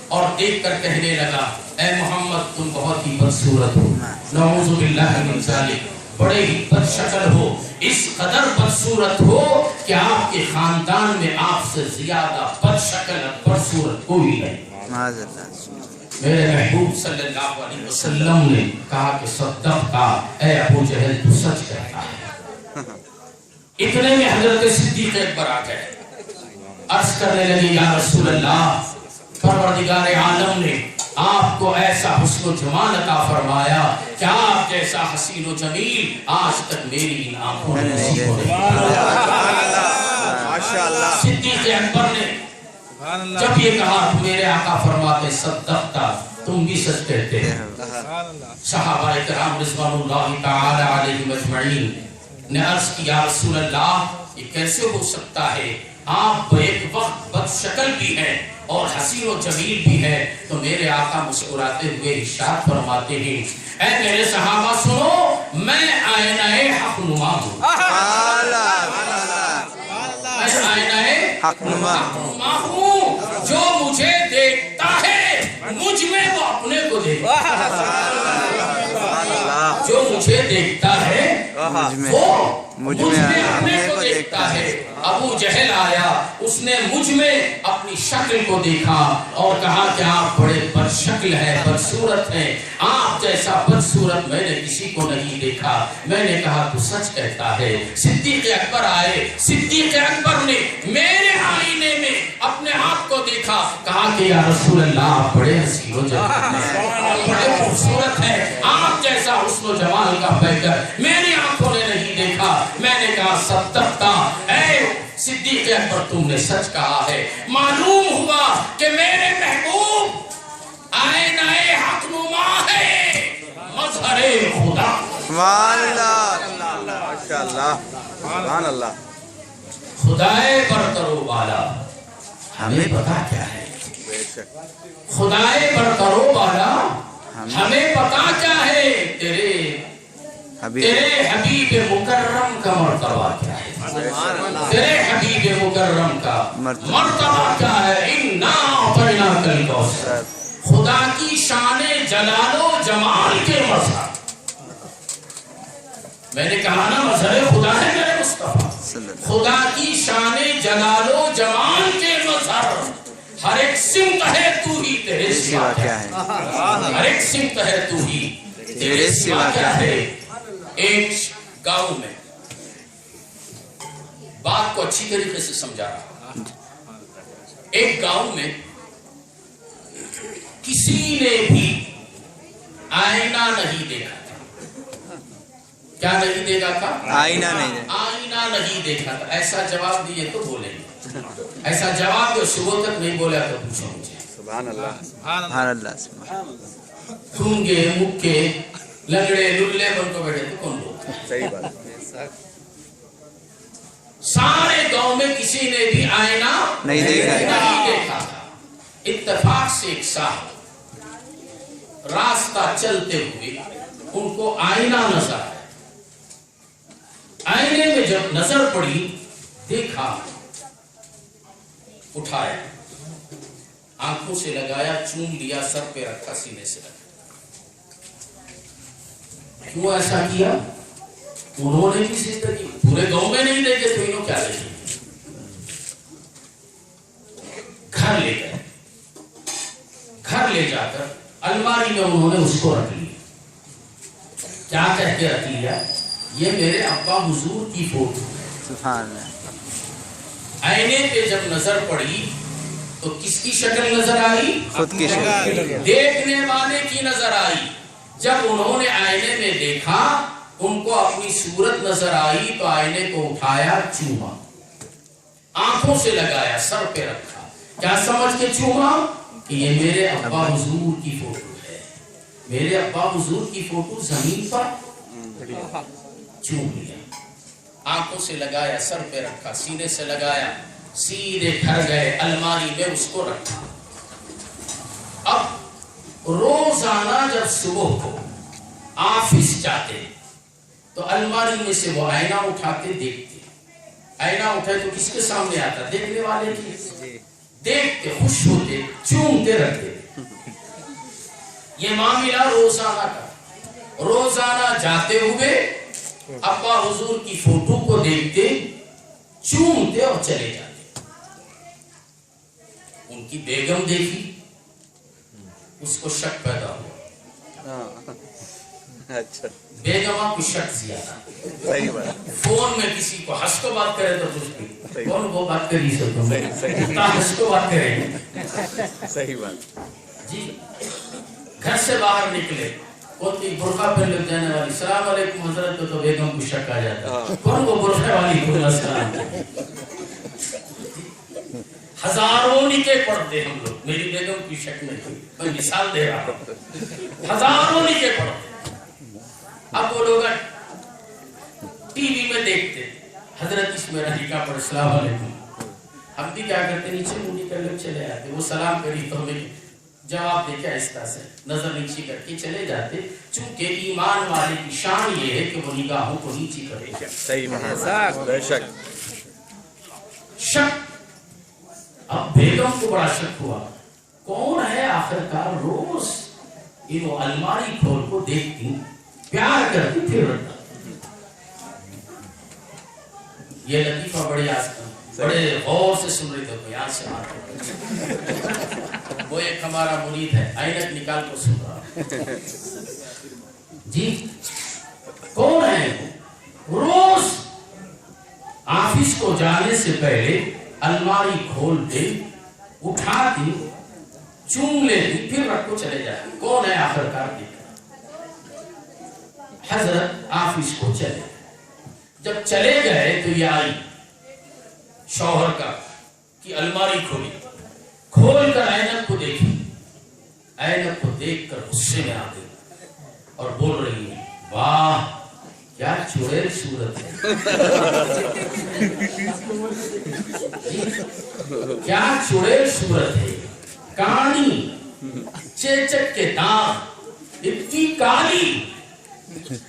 اور دیکھ کر کہنے لگا اے محمد تم بہت ہی بدصورت ہو، نعوذ باللہ من ذالک، بڑے ہی بد شکل ہو، اس قدر بدصورت ہو کہ آپ کے خاندان میں آپ سے زیادہ بد شکل اور بدصورت کوئی نہیں. میرے محبوب صلی اللہ علیہ وسلم نے کہا کہ صدقتا، اے ابو جہل تو سچ کہتا ہے. اتنے میں حضرت صدیق اکبر آ گئے، عرض کرنے لگے یا رسول اللہ، پروردگار عالم نے آپ کو ایسا حسن و جمال عطا فرمایا کہ آپ جیسا حسین و جمیل آج تک میری ان آنکھوں نے نصیب نہیں کیا. صدیق اکبر نے جب یہ کہا تو میرے آقا فرماتے صدقتا، تم بھی سچ کہتے ہیں. صحابہ کرام رضوان اللہ تعالی علیہم اجمعین نے عرض کیا رسول اللہ یہ کیسے ہو سکتا ہے؟ آپ ایک وقت بد شکل بھی ہیں اور حسین و جمیل بھی ہے. تو میرے آقا مسکراتے ہوئے ارشاد فرماتے ہیں اے میرے صحابہ سنو، میں آئینہ حق نما ہوں. میں آئینہ حق نما ہوں، جو مجھے دیکھتا ہے مجھ میں وہ اپنے کو دیکھتا ہے. جو مجھے دیکھتا ہے وہ مجھ میں اپنے کو دیکھتا ہے. ابو جہل آیا، اس نے مجھ میں اپنی شکل کو دیکھا اور کہا کہ آپ بڑے بد شکل ہیں، بدصورت ہیں، آپ جیسا بدصورت میں نے کسی کو نہیں دیکھا. میں نے کہا تو سچ کہتا ہے. صدیق اکبر آئے، صدیق اکبر نے میرے آئینے میں اپنے آپ کو دیکھا، کہا کہ یا رسول اللہ آپ بڑے حسین و جمیل ہیں، بڑے خوبصورت ہیں، آپ جیسا حسن و جمال کا پیکر میری آنکھوں نے نہیں دیکھا. میں نے کہا صدقتا، اے صدیق اکبر تم نے سچ کہا ہے. معلوم ہوا کہ میرے محبوب آئینہ حق نما ہے، مظہر خدا. سبحان اللہ. خدائے برتر و بالا ہمیں پتا کیا ہے، خدائے برتر و بالا ہمیں پتا کیا ہے، تیرے حبیب مکرم کا مرتبہ کیا ہے، تیرے حبیب مکرم کا مرتبہ کیا ہے. اِنَّا أَعْطَيْنَاكَ الْكَوْثَرَ، خدا کی شان جلال و جمال کے مظہر. میں نے کہا نا مظہر خدا ہے میرے مصطفیٰ، خدا کی شان جلال و جمال کے مظہر. ہر ایک سمت ہے تو ہی، تیرے سوا کیا ہے، ہر ایک سمت ہے تو ہی، تیرے سوا کیا ہے. ایک گاؤں میں بات کو اچھی طریقے سے سمجھا رہا. ایک گاؤں میں کسی نے بھی آئینہ نہیں دیکھا تھا. کیا نہیں دیکھا تھا؟ آئینہ نہیں دیکھا تھا. ایسا جواب دیے تو بولیں گے، ایسا جواب جو صبح تک نہیں بولا تو پوچھو مجھے. سبحان اللہ. گونگے مکے لنگڑے للے بن کو بیٹھے تو کون لوگ؟ صحیح بات. سارے گاؤں میں کسی نے بھی آئینہ نہیں دیکھا تھا. اتفاق سے ایک صاحب راستہ چلتے ہوئے ان کو آئینہ نظر آیا. آئینے میں جب نظر پڑی دیکھا، اٹھایا، آنکھوں سے لگایا، چوم لیا، سر پہ رکھا، سینے سے رکھا. کیوں ایسا کیا؟ انہوں نے بھی زندگی پورے گاؤں میں نہیں دیکھے تو انہوں کیا دیکھے. گھر لے گئے، گھر لے جا کر الماری میں انہوں نے اس کو رکھ لیا. کیا کہہ کے رکھ لیا؟ یہ میرے ابا حضور کی فوٹو. آئینے پہ جب نظر پڑی تو کس کی شکل نظر آئی؟ خود کی شکل. دیکھنے والے کی نظر آئی. جب انہوں نے آئینے میں دیکھا ان کو اپنی صورت نظر آئی تو آئینے کو اٹھایا, چوما, آنکھوں سے لگایا, سر پہ رکھا. کیا سمجھ کے چوما؟ کہ یہ میرے ابا حضور کی فوٹو ہے. میرے ابا حضور کی فوٹو زمین پر چوم لیا, آنکھوں سے لگایا, سر پہ رکھا, سینے سے لگایا, سیدھے گھر گئے, الماری میں اس کو رکھا. اب روزانہ جب صبح کو آفس جاتے تو الماری میں سے وہ آئینہ اٹھاتے, دیکھتے. آئینہ اٹھائے تو کس کے سامنے آتا؟ دیکھنے والے کی. دیکھتے, خوش ہوتے, چومتے رہتے. یہ معاملہ روزانہ کا. روزانہ جاتے ہوئے ابا حضور کی فوٹو کو دیکھتے, چومتے اور چلے جاتے. ان کی بیگم دیکھی, اس کو شک پیدا ہوا. اچھا بیگمہ کو شک زیادہ. صحیح بات. فون میں کسی کو ہنس کو بات کرے تو کچھ کون وہ بات کری سکتا ہوں, صحیح. ہنس کو بات کرے. صحیح بات. جی گھر سے باہر نکلے, کوئی برقع پہن لگ جانے والی, السلام علیکم حضرت, تو بیگم کو شک آ جاتا. کون وہ برقع والی کو السلام. ہزاروں نکے پڑھتے ہم لوگ, میری بیگم کی شک نہیں, میں مثال دے رہا ہوں. ہزاروں نکے پڑھتے. اب وہ لوگ ٹی وی میں دیکھتے, حضرت اس میں نکاح پڑھ, السلام علیکم. ہم بھی کیا کرتے, نیچے منہ کر لگ چلے آتے. وہ سلام کری تو ہمیں جواب دے کے آہستہ سے نظر نیچی کر کے چلے جاتے. چونکہ ایمان والے کی شان یہ ہے کہ وہ نگاہوں کو نیچی کرے. صحیح بات. بے شک. شک. اب بیگم کو بڑا شک ہوا, کون ہے آخرکار روز یہ الماری کھول کو دیکھتی, پیار کرتی, پھر رکھتا. یہ لطیفہ بڑے غور سے سن رہے تھے, یہاں سے وہ ایک ہمارا مرید ہے, عینک نکال کو سن رہا. جی کون ہے؟ روز آفس کو جانے سے پہلے الماری کھولتے, اٹھاتی, چوم لیتی, پھر رکھ کو چلے جاتے. کون ہے آخرکار دیکھا. حضرت آفس کو چلے. جب چلے گئے تو یہ آئی شوہر کا کہ الماری کھولی, کھول کر عینک کو دیکھی. عینک کو دیکھ کر غصے میں آ گئی اور بول رہی ہے, واہ کیا چڑیل صورت ہے, کیا چڑیل صورت ہے, کانی, چیچک کے دانت, اتنی کالی,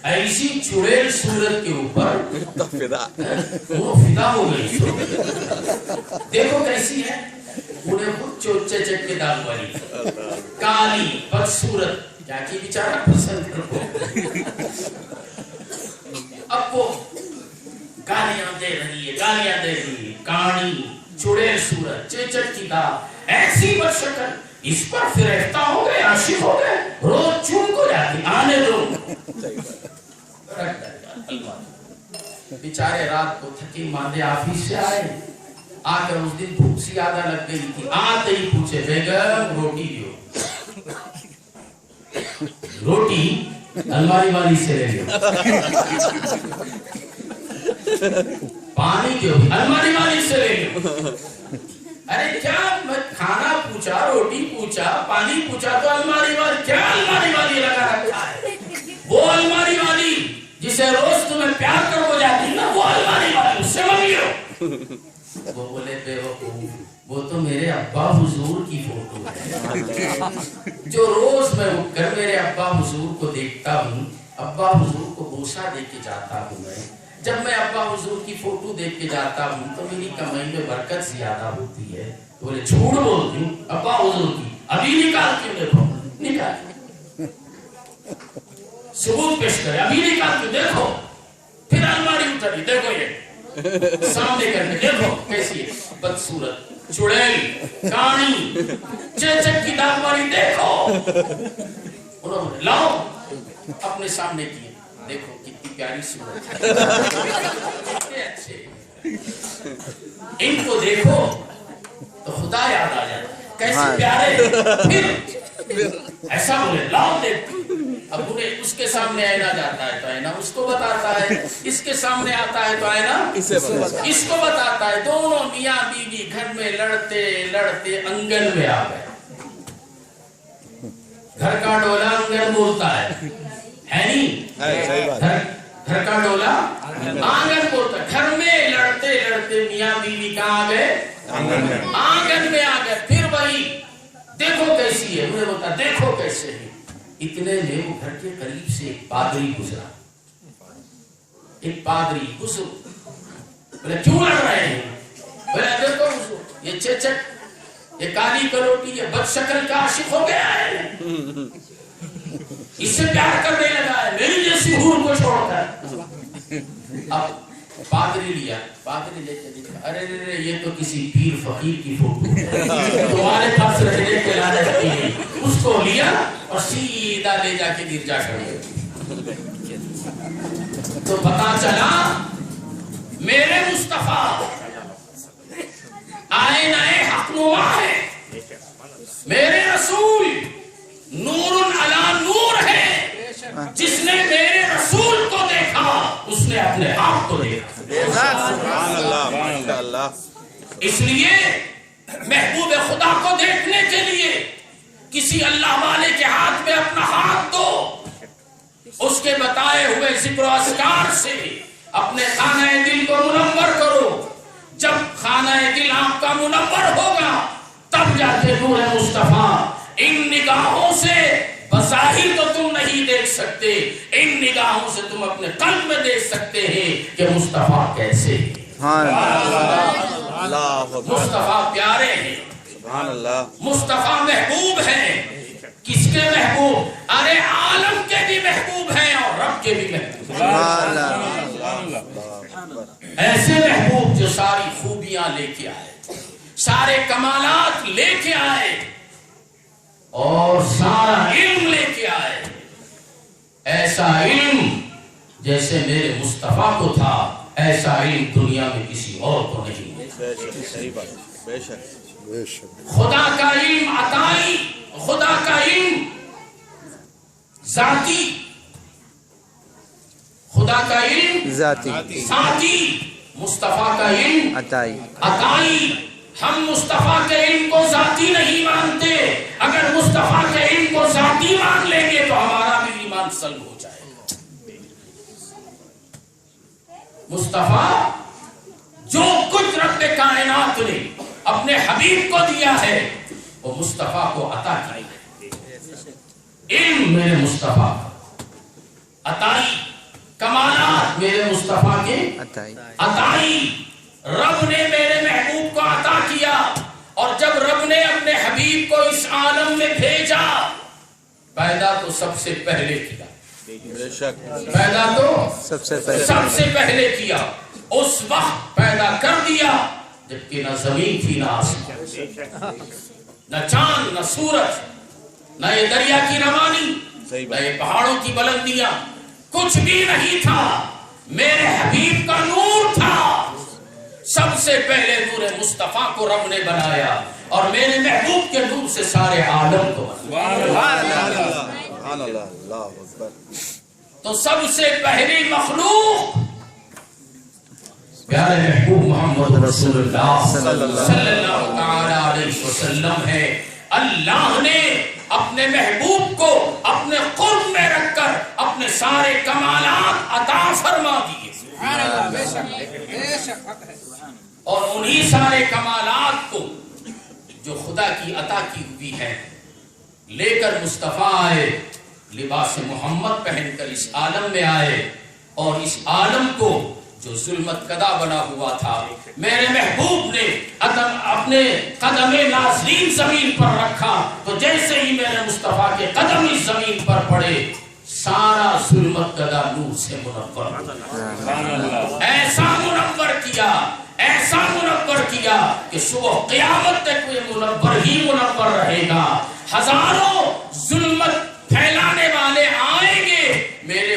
ایسی چڑیل صورت کے اوپر وہ فدا ہو گئی. دیکھو کیسی ہے, انہیں خود چیچک کے دانت والی, کالی, بدصورت, کیا کی بیچارہ پسند کرو. اب وہ گالیاں دے رہی ہے, کانی, چڑیل صورت, چیچک کی دانت, ایسی بدشکل, اس پر فرشتہ ہو گئے, عاشق ہو گئے, روز چوم کو جاتی, آنے دو. بیچارے رات کو تھکی ماندے آفس سے آئے, آ کر اس دن بھوک سی زیادہ لگ گئی تھی. آتے ہی پوچھے, بیگم روٹی دیو. روٹی الماری والی سے لے لو. پانی دیو, الماری والی سے لے لو. ارے کیا, میں کھانا پوچھا, روٹی پوچھا, پانی پوچھا, تو الماری والی, کیا الماری والی لگا رکھا ہے. وہ الماری والی جسے روز تمہیں پیار کر ہو جاتی نا, وہ الماری والی, اس سے مانگیو. وہ بولے بیوقوف, وہ تو میرے ابا حضور کی فوٹو ہے, جو روز میں اٹھ کر میرے ابا حضور کو دیکھتا ہوں, ابا حضور کو بوسہ دے کے جاتا ہوں. میں جب میں ابا حضور کی فوٹو دیکھ کے جاتا ہوں تو میری کمائی میں برکت زیادہ ہوتی ہے. بولے جھوٹ بولتی ہوں, ابا حضور کی ابھی نکال کے دیکھو, نکال, ثبوت پیش کرے, ابھی نکال کے دیکھو. پھر الماری اٹھا, دیکھو یہ سامنے کر کے دیکھو کیسی ہے, بدصورت, چڑیل, کانی, چیچک کی دانت والی, دیکھو. انہوں نے لاؤ اپنے سامنے کیے, دیکھو کتنی پیاری صورت ہے, کتنے اچھے, ان کو دیکھو تو خدا یاد آ جاتا ہے، کیسے پیارے ہیں۔ پھر ایسا بولے لاؤ دیکھ، اب انہیں اس کے سامنے آئینہ جاتا ہے تو آئینہ اس کو بتاتا ہے، اس کے سامنے آتا ہے تو آئینہ اس کو بتاتا ہے۔ دونوں میاں بیوی گھر میں لڑتے لڑتے انگن میں آ گئے۔ گھر کا ڈولا انگن بولتا ہے نہیں؟ صحیح بات۔ گھر کا ڈولا آنگن بولتا ہے۔ گھر میں لڑتے لڑتے میاں بیوی کہاں آ گئے؟ آنگن میں آ گئے۔ پھر وہی دیکھو کیسی ہے، انہیں بولتا دیکھو کیسے ہے۔ اتنے میں وہ گھر کے قریب سے ایک پادری گزرا، ایک پادری گزر بولے کیوں لڑ رہے ہیں؟ بولے دیکھو یہ چچک، یہ کالی کروٹی، یہ بد شکل کا عاشق ہو گیا ہے، اس سے پیار کرنے لگا ہے میری جیسی حور کو چھوڑ کر۔ اب پادری لیا، پادری لے کے دیکھا، ارے یہ تو کسی پیر فقیر کی فوٹو ہے، تمہارے پاس رہنے کے لائق نہیں۔ اس کو لیا اور سیدھا لے جا کے گرجا کر دیا۔ تو پتا چلا میرے مصطفیٰ آئینہ حق نما ہے، میرے رسول نور علی نور ہے۔ جس نے میرے رسول کو دیکھا اس نے اپنے آپ کو دیکھا۔ سبحان اللہ، ماشاء اللہ۔ اس لیے محبوب خدا کو دیکھنے کے لیے کسی اللہ والے کے ہاتھ میں اپنا ہاتھ دو، اس کے بتائے ہوئے ذکر و اذکار سے اپنے خانہ دل کو منور کرو۔ جب خانہ دل آپ کا منور ہوگا تب جا کے نور مصطفیٰ ان نگاہوں سے بظاہر تو تم نہیں دیکھ سکتے، ان نگاہوں سے تم اپنے قلب میں دیکھ سکتے ہیں کہ مصطفیٰ کیسے ہیں، مصطفیٰ پیارے ہیں، سبحان اللہ۔ مصطفیٰ محبوب ہیں۔ کس کے محبوب؟ ارے عالم کے بھی محبوب ہیں اور رب کے بھی محبوب ہیں۔ ایسے محبوب جو ساری خوبیاں لے کے آئے، سارے کمالات لے کے آئے اور سارا علم لے کے آئے۔ ایسا علم جیسے میرے مصطفیٰ کو تھا ایسا علم دنیا میں کسی اور کو نہیں ہے۔ صحیح بات، بے شک۔ خدا کا علم عطائی، خدا کا علم ذاتی، خدا کا علم ذاتی، مصطفیٰ کا علم عطائی۔ ہم مصطفیٰ کے علم کو ذاتی نہیں مانتے، اگر مصطفیٰ کے علم کو ذاتی مان لیں گے تو ہمارا بھی ایمان سلب ہو جائے گا۔ مصطفیٰ جو کچھ رب کائنات نے اپنے حبیب کو دیا ہے وہ مصطفیٰ کو عطا کیا ہے۔ علم میرے مصطفیٰ کا عطائی، کمالات میرے مصطفیٰ کے عطائی۔ رب نے میرے محبوب کو عطا کیا، اور جب رب نے اپنے حبیب کو اس عالم میں بھیجا پیدا تو سب سے پہلے کیا، پیدا تو سب سے پہلے کیا، اس وقت پیدا کر دیا جبکہ نہ زمین تھی نہ آسمان، نہ چاند نہ سورج، نہ یہ دریا کی روانی، نہ یہ پہاڑوں کی بلندیاں، کچھ بھی نہیں تھا۔ میرے حبیب کا نور تھا۔ سب سے پہلے نور مصطفیٰ کو رب نے بنایا اور میرے محبوب کے نور سے سارے عالم کو بنایا۔ تو سب سے پہلی مخلوق پیارے محبوب محمد رسول اللہ صلی اللہ علیہ وسلم ہے۔ اللہ نے اپنے محبوب کو اپنے قرب میں رکھ کر اپنے سارے کمالات عطا فرما دیے، اور انہی سارے کمالات کو جو خدا کی عطا کی ہوئی ہے لے کر مصطفیٰ آئے، لباس محمد پہن کر اس عالم میں آئے، اور اس عالم کو جو ظلمت کدا بنا ہوا تھا میرے محبوب نے اپنے قدم نازلین زمین پر رکھا، تو جیسے ہی میرے مصطفیٰ کے قدم اس زمین پر پڑے سارا ظلمت کدا نور سے منور، ایسا منور کیا، ایسا منور کیا کہ صبح قیامت تک یہ منور ہی منور رہے گا۔ ہزاروں ظلمت پھیلانے والے آئیں گے، میرے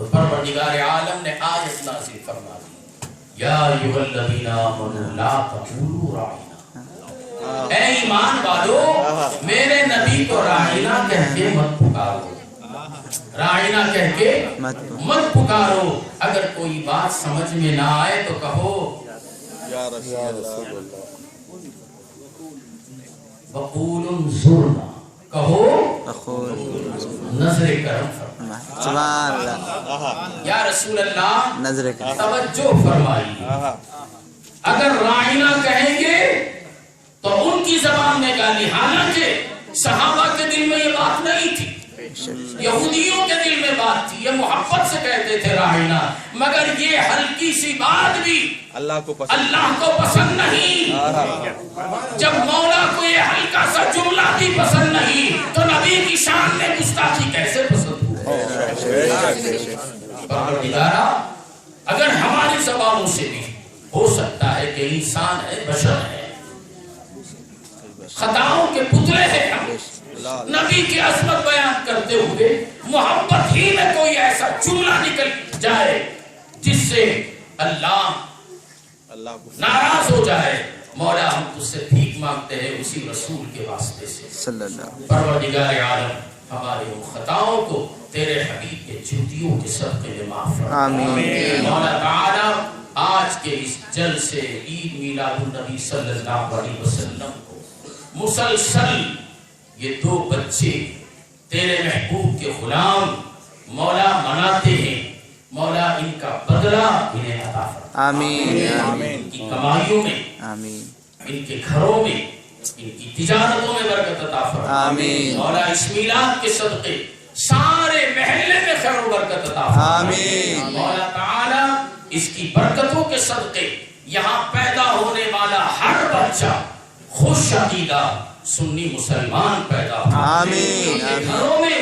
تو پروردگار عالم نے آیت نازل فرما دی، یا ایھا الذین آمنوا لا تقولوا راعنا، اے ایمان والو میرے نبی کو راعنا کہہ کے مت پکارو، راعنا کہہ کے مت پکارو۔ اگر کوئی بات سمجھ میں نہ آئے تو کہو یا رسول اللہ، وقولوا انظرنا، کہو نظر کرم فرما۔ سبحان اللہ، یا رسول اللہ نظر کرم، توجہ فرمائیے، اگر راعنا کہیں گے تو ان کی زبان میں گالی، حالانکہ صحابہ کے دل میں یہ بات نہیں تھی، یہودیوں کے دل میں بات تھی، یہ محبت سے کہتے تھے راعنا، مگر یہ ہلکی سی بات بھی اللہ کو پسند نہیں۔ جب مولا کو یہ ہلکا سا جملہ بھی پسند نہیں تو نبی کی شان میں گستاخی کیسے پسند ہو؟ پروردگارا اگر ہماری زبانوں سے بھی ہو سکتا ہے کہ انسان ہے، بشر ہے، خطاؤں کے پتلے ہیں ہم، نبی کی عظمت بیان کرتے ہوئے محبت ہی میں کوئی ایسا جملہ نکل جائے جس سے اللہ ناراض ہو جائے، مولا ہم تجھ سے بھیک مانگتے ہیں اسی رسول کے واسطے سے۔ صلی اللہ، پروردگار عالم ہمارے ان خطاؤں کو تیرے حبیب کے جوتیوں کے صدقے میں معاف فرما۔ آمین۔ مولا تعالی آج کے اس جلسے عید میلاد النبی صلی اللہ علیہ وسلم کو مسلسل یہ دو بچے تیرے محبوب کے غلام مولا مناتے ہیں، مولا ان کا بدلہ انہیں عطا فرما۔ آمین، ان کی کمائیوں میں، آمین، ان کے گھروں میں، ان کی تجارتوں میں برکت عطا فرما۔ آمین۔ مولا اس میلاد کے صدقے سارے محلے میں خیر و برکت عطا فرما۔ آمین۔ مولا تعالی اس کی برکتوں کے صدقے یہاں پیدا ہونے والا ہر بچہ خوش عقیدہ سنی مسلمان پیدا ہو۔ آمین، ان کے گھروں میں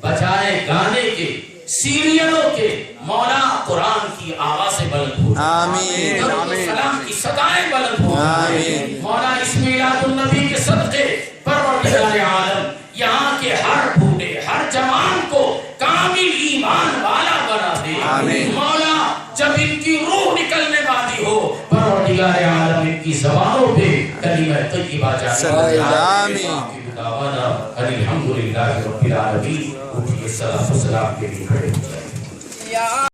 بجائے گانے کے، سیریلوں کے، مولا قرآن کی آوازیں بلند ہو، آمین، سلام کی صدائیں بلند ہو، آمین۔ مولا اس میلاد النبی کے صدقے پروردگار عالم یہاں کے ہر بوڑھے، ہر جوان کو کامل ایمان والا بنا دے۔ آمین۔ مولا جب ان کی روح نکلنے والی ہو، پروردگار عالم ان کی زبانوں پہ کلمہ طیبہ جاری۔ آمین۔ دعوانا الحمدللہ رب العالمین۔ اٹھیے صلاۃ و سلام کے لیے کھڑے ہو جائیں۔